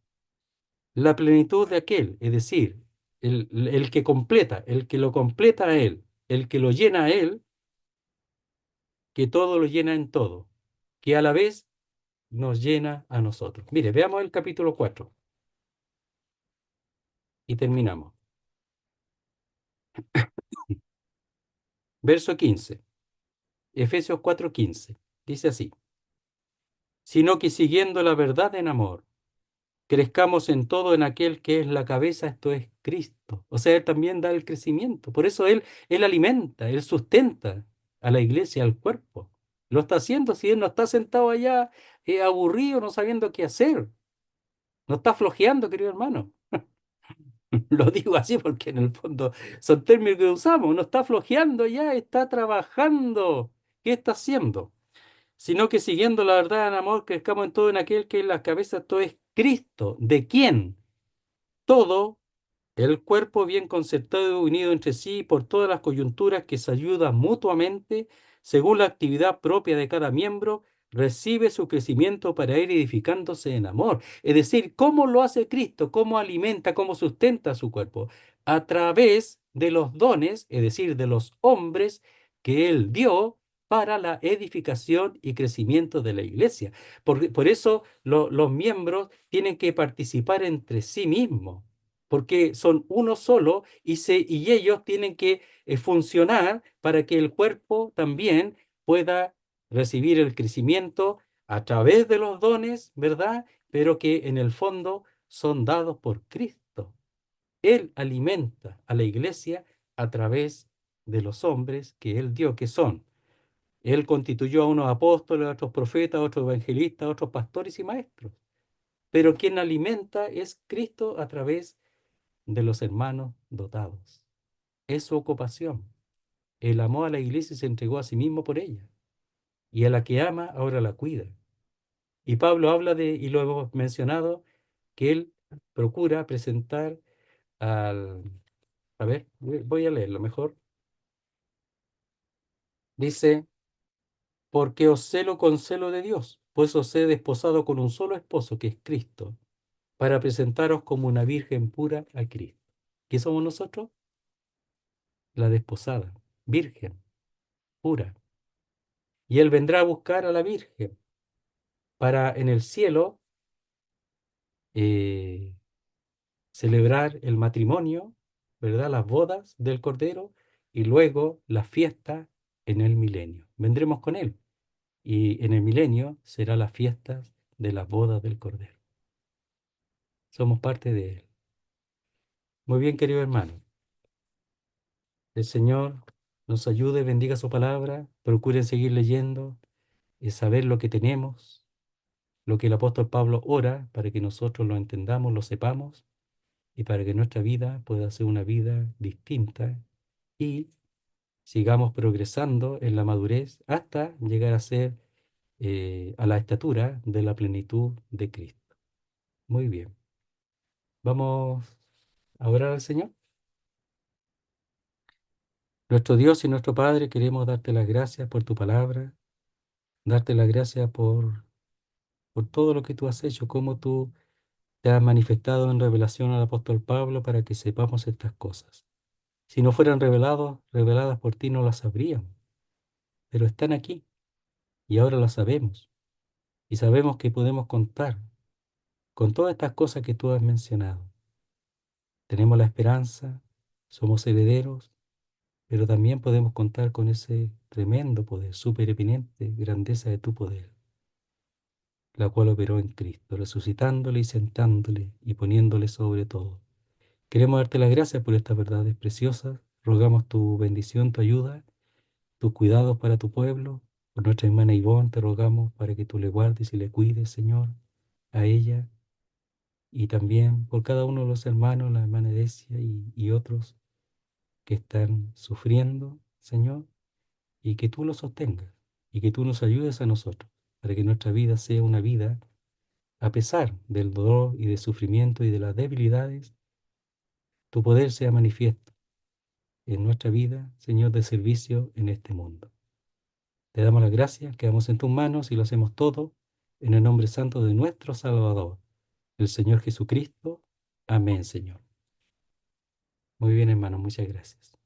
La plenitud de aquel, es decir, el que completa, el que lo completa a Él, el que lo llena a Él, que todo lo llena en todo, que a la vez nos llena a nosotros. Mire, veamos el capítulo 4 y terminamos. Verso 15, Efesios 4:15. Dice así, sino que siguiendo la verdad en amor, crezcamos en todo en aquel que es la cabeza, esto es Cristo. O sea, Él también da el crecimiento. Por eso Él alimenta, Él sustenta a la iglesia, al cuerpo. Lo está haciendo si Él no está sentado allá aburrido, no sabiendo qué hacer. No está flojeando, querido hermano. Lo digo así porque en el fondo son términos que usamos. No está flojeando ya, está trabajando. ¿Qué está haciendo? Sino que siguiendo la verdad en amor, crezcamos en todo en aquel que es la cabeza, todo es Cristo. ¿De quién? Todo el cuerpo bien concertado y unido entre sí por todas las coyunturas que se ayudan mutuamente, según la actividad propia de cada miembro, recibe su crecimiento para ir edificándose en amor. Es decir, ¿cómo lo hace Cristo? ¿Cómo alimenta, cómo sustenta su cuerpo? A través de los dones, es decir, de los hombres que Él dio para la edificación y crecimiento de la iglesia. Por eso los miembros tienen que participar entre sí mismos porque son uno solo y ellos tienen que funcionar para que el cuerpo también pueda recibir el crecimiento a través de los dones, ¿verdad? Pero que en el fondo son dados por Cristo. Él alimenta a la iglesia a través de los hombres que Él dio, que son. Él constituyó a unos apóstoles, a otros profetas, a otros evangelistas, a otros pastores y maestros. Pero quien alimenta es Cristo a través de los hermanos dotados. Es su ocupación. Él amó a la iglesia y se entregó a sí mismo por ella. Y a la que ama, ahora la cuida. Y Pablo habla de, y lo hemos mencionado, que él procura presentar al... A ver, voy a leerlo mejor. Dice, porque os celo con celo de Dios, pues os he desposado con un solo esposo, que es Cristo, para presentaros como una virgen pura a Cristo. ¿Qué somos nosotros? La desposada, virgen, pura. Y él vendrá a buscar a la Virgen para en el cielo eh, celebrar el matrimonio, ¿verdad? Las bodas del Cordero y luego la fiesta en el milenio. Vendremos con él y en el milenio será la fiesta de las bodas del Cordero. Somos parte de él. Muy bien, querido hermano. El Señor nos ayude, bendiga su palabra, procuren seguir leyendo y saber lo que tenemos, lo que el apóstol Pablo ora para que nosotros lo entendamos, lo sepamos y para que nuestra vida pueda ser una vida distinta y sigamos progresando en la madurez hasta llegar a ser a la estatura de la plenitud de Cristo. Muy bien. Vamos a orar al Señor. Nuestro Dios y nuestro Padre, queremos darte las gracias por tu palabra, darte las gracias por todo lo que tú has hecho, cómo tú te has manifestado en revelación al apóstol Pablo para que sepamos estas cosas. Si no fueran reveladas por ti, no las sabríamos, pero están aquí y ahora las sabemos. Y sabemos que podemos contar con todas estas cosas que tú has mencionado. Tenemos la esperanza, somos herederos, pero también podemos contar con ese tremendo poder, supereminente grandeza de tu poder, la cual operó en Cristo, resucitándole y sentándole y poniéndole sobre todo. Queremos darte las gracias por estas verdades preciosas. Rogamos tu bendición, tu ayuda, tus cuidados para tu pueblo. Por nuestra hermana Ivonne te rogamos para que tú le guardes y le cuides, Señor, a ella y también por cada uno de los hermanos, la hermana Decia y otros que están sufriendo, Señor, y que tú los sostengas y que tú nos ayudes a nosotros para que nuestra vida sea una vida, a pesar del dolor y del sufrimiento y de las debilidades, tu poder sea manifiesto en nuestra vida, Señor, de servicio en este mundo. Te damos las gracias, quedamos en tus manos y lo hacemos todo en el nombre santo de nuestro Salvador, el Señor Jesucristo. Amén, Señor. Muy bien, hermano, muchas gracias.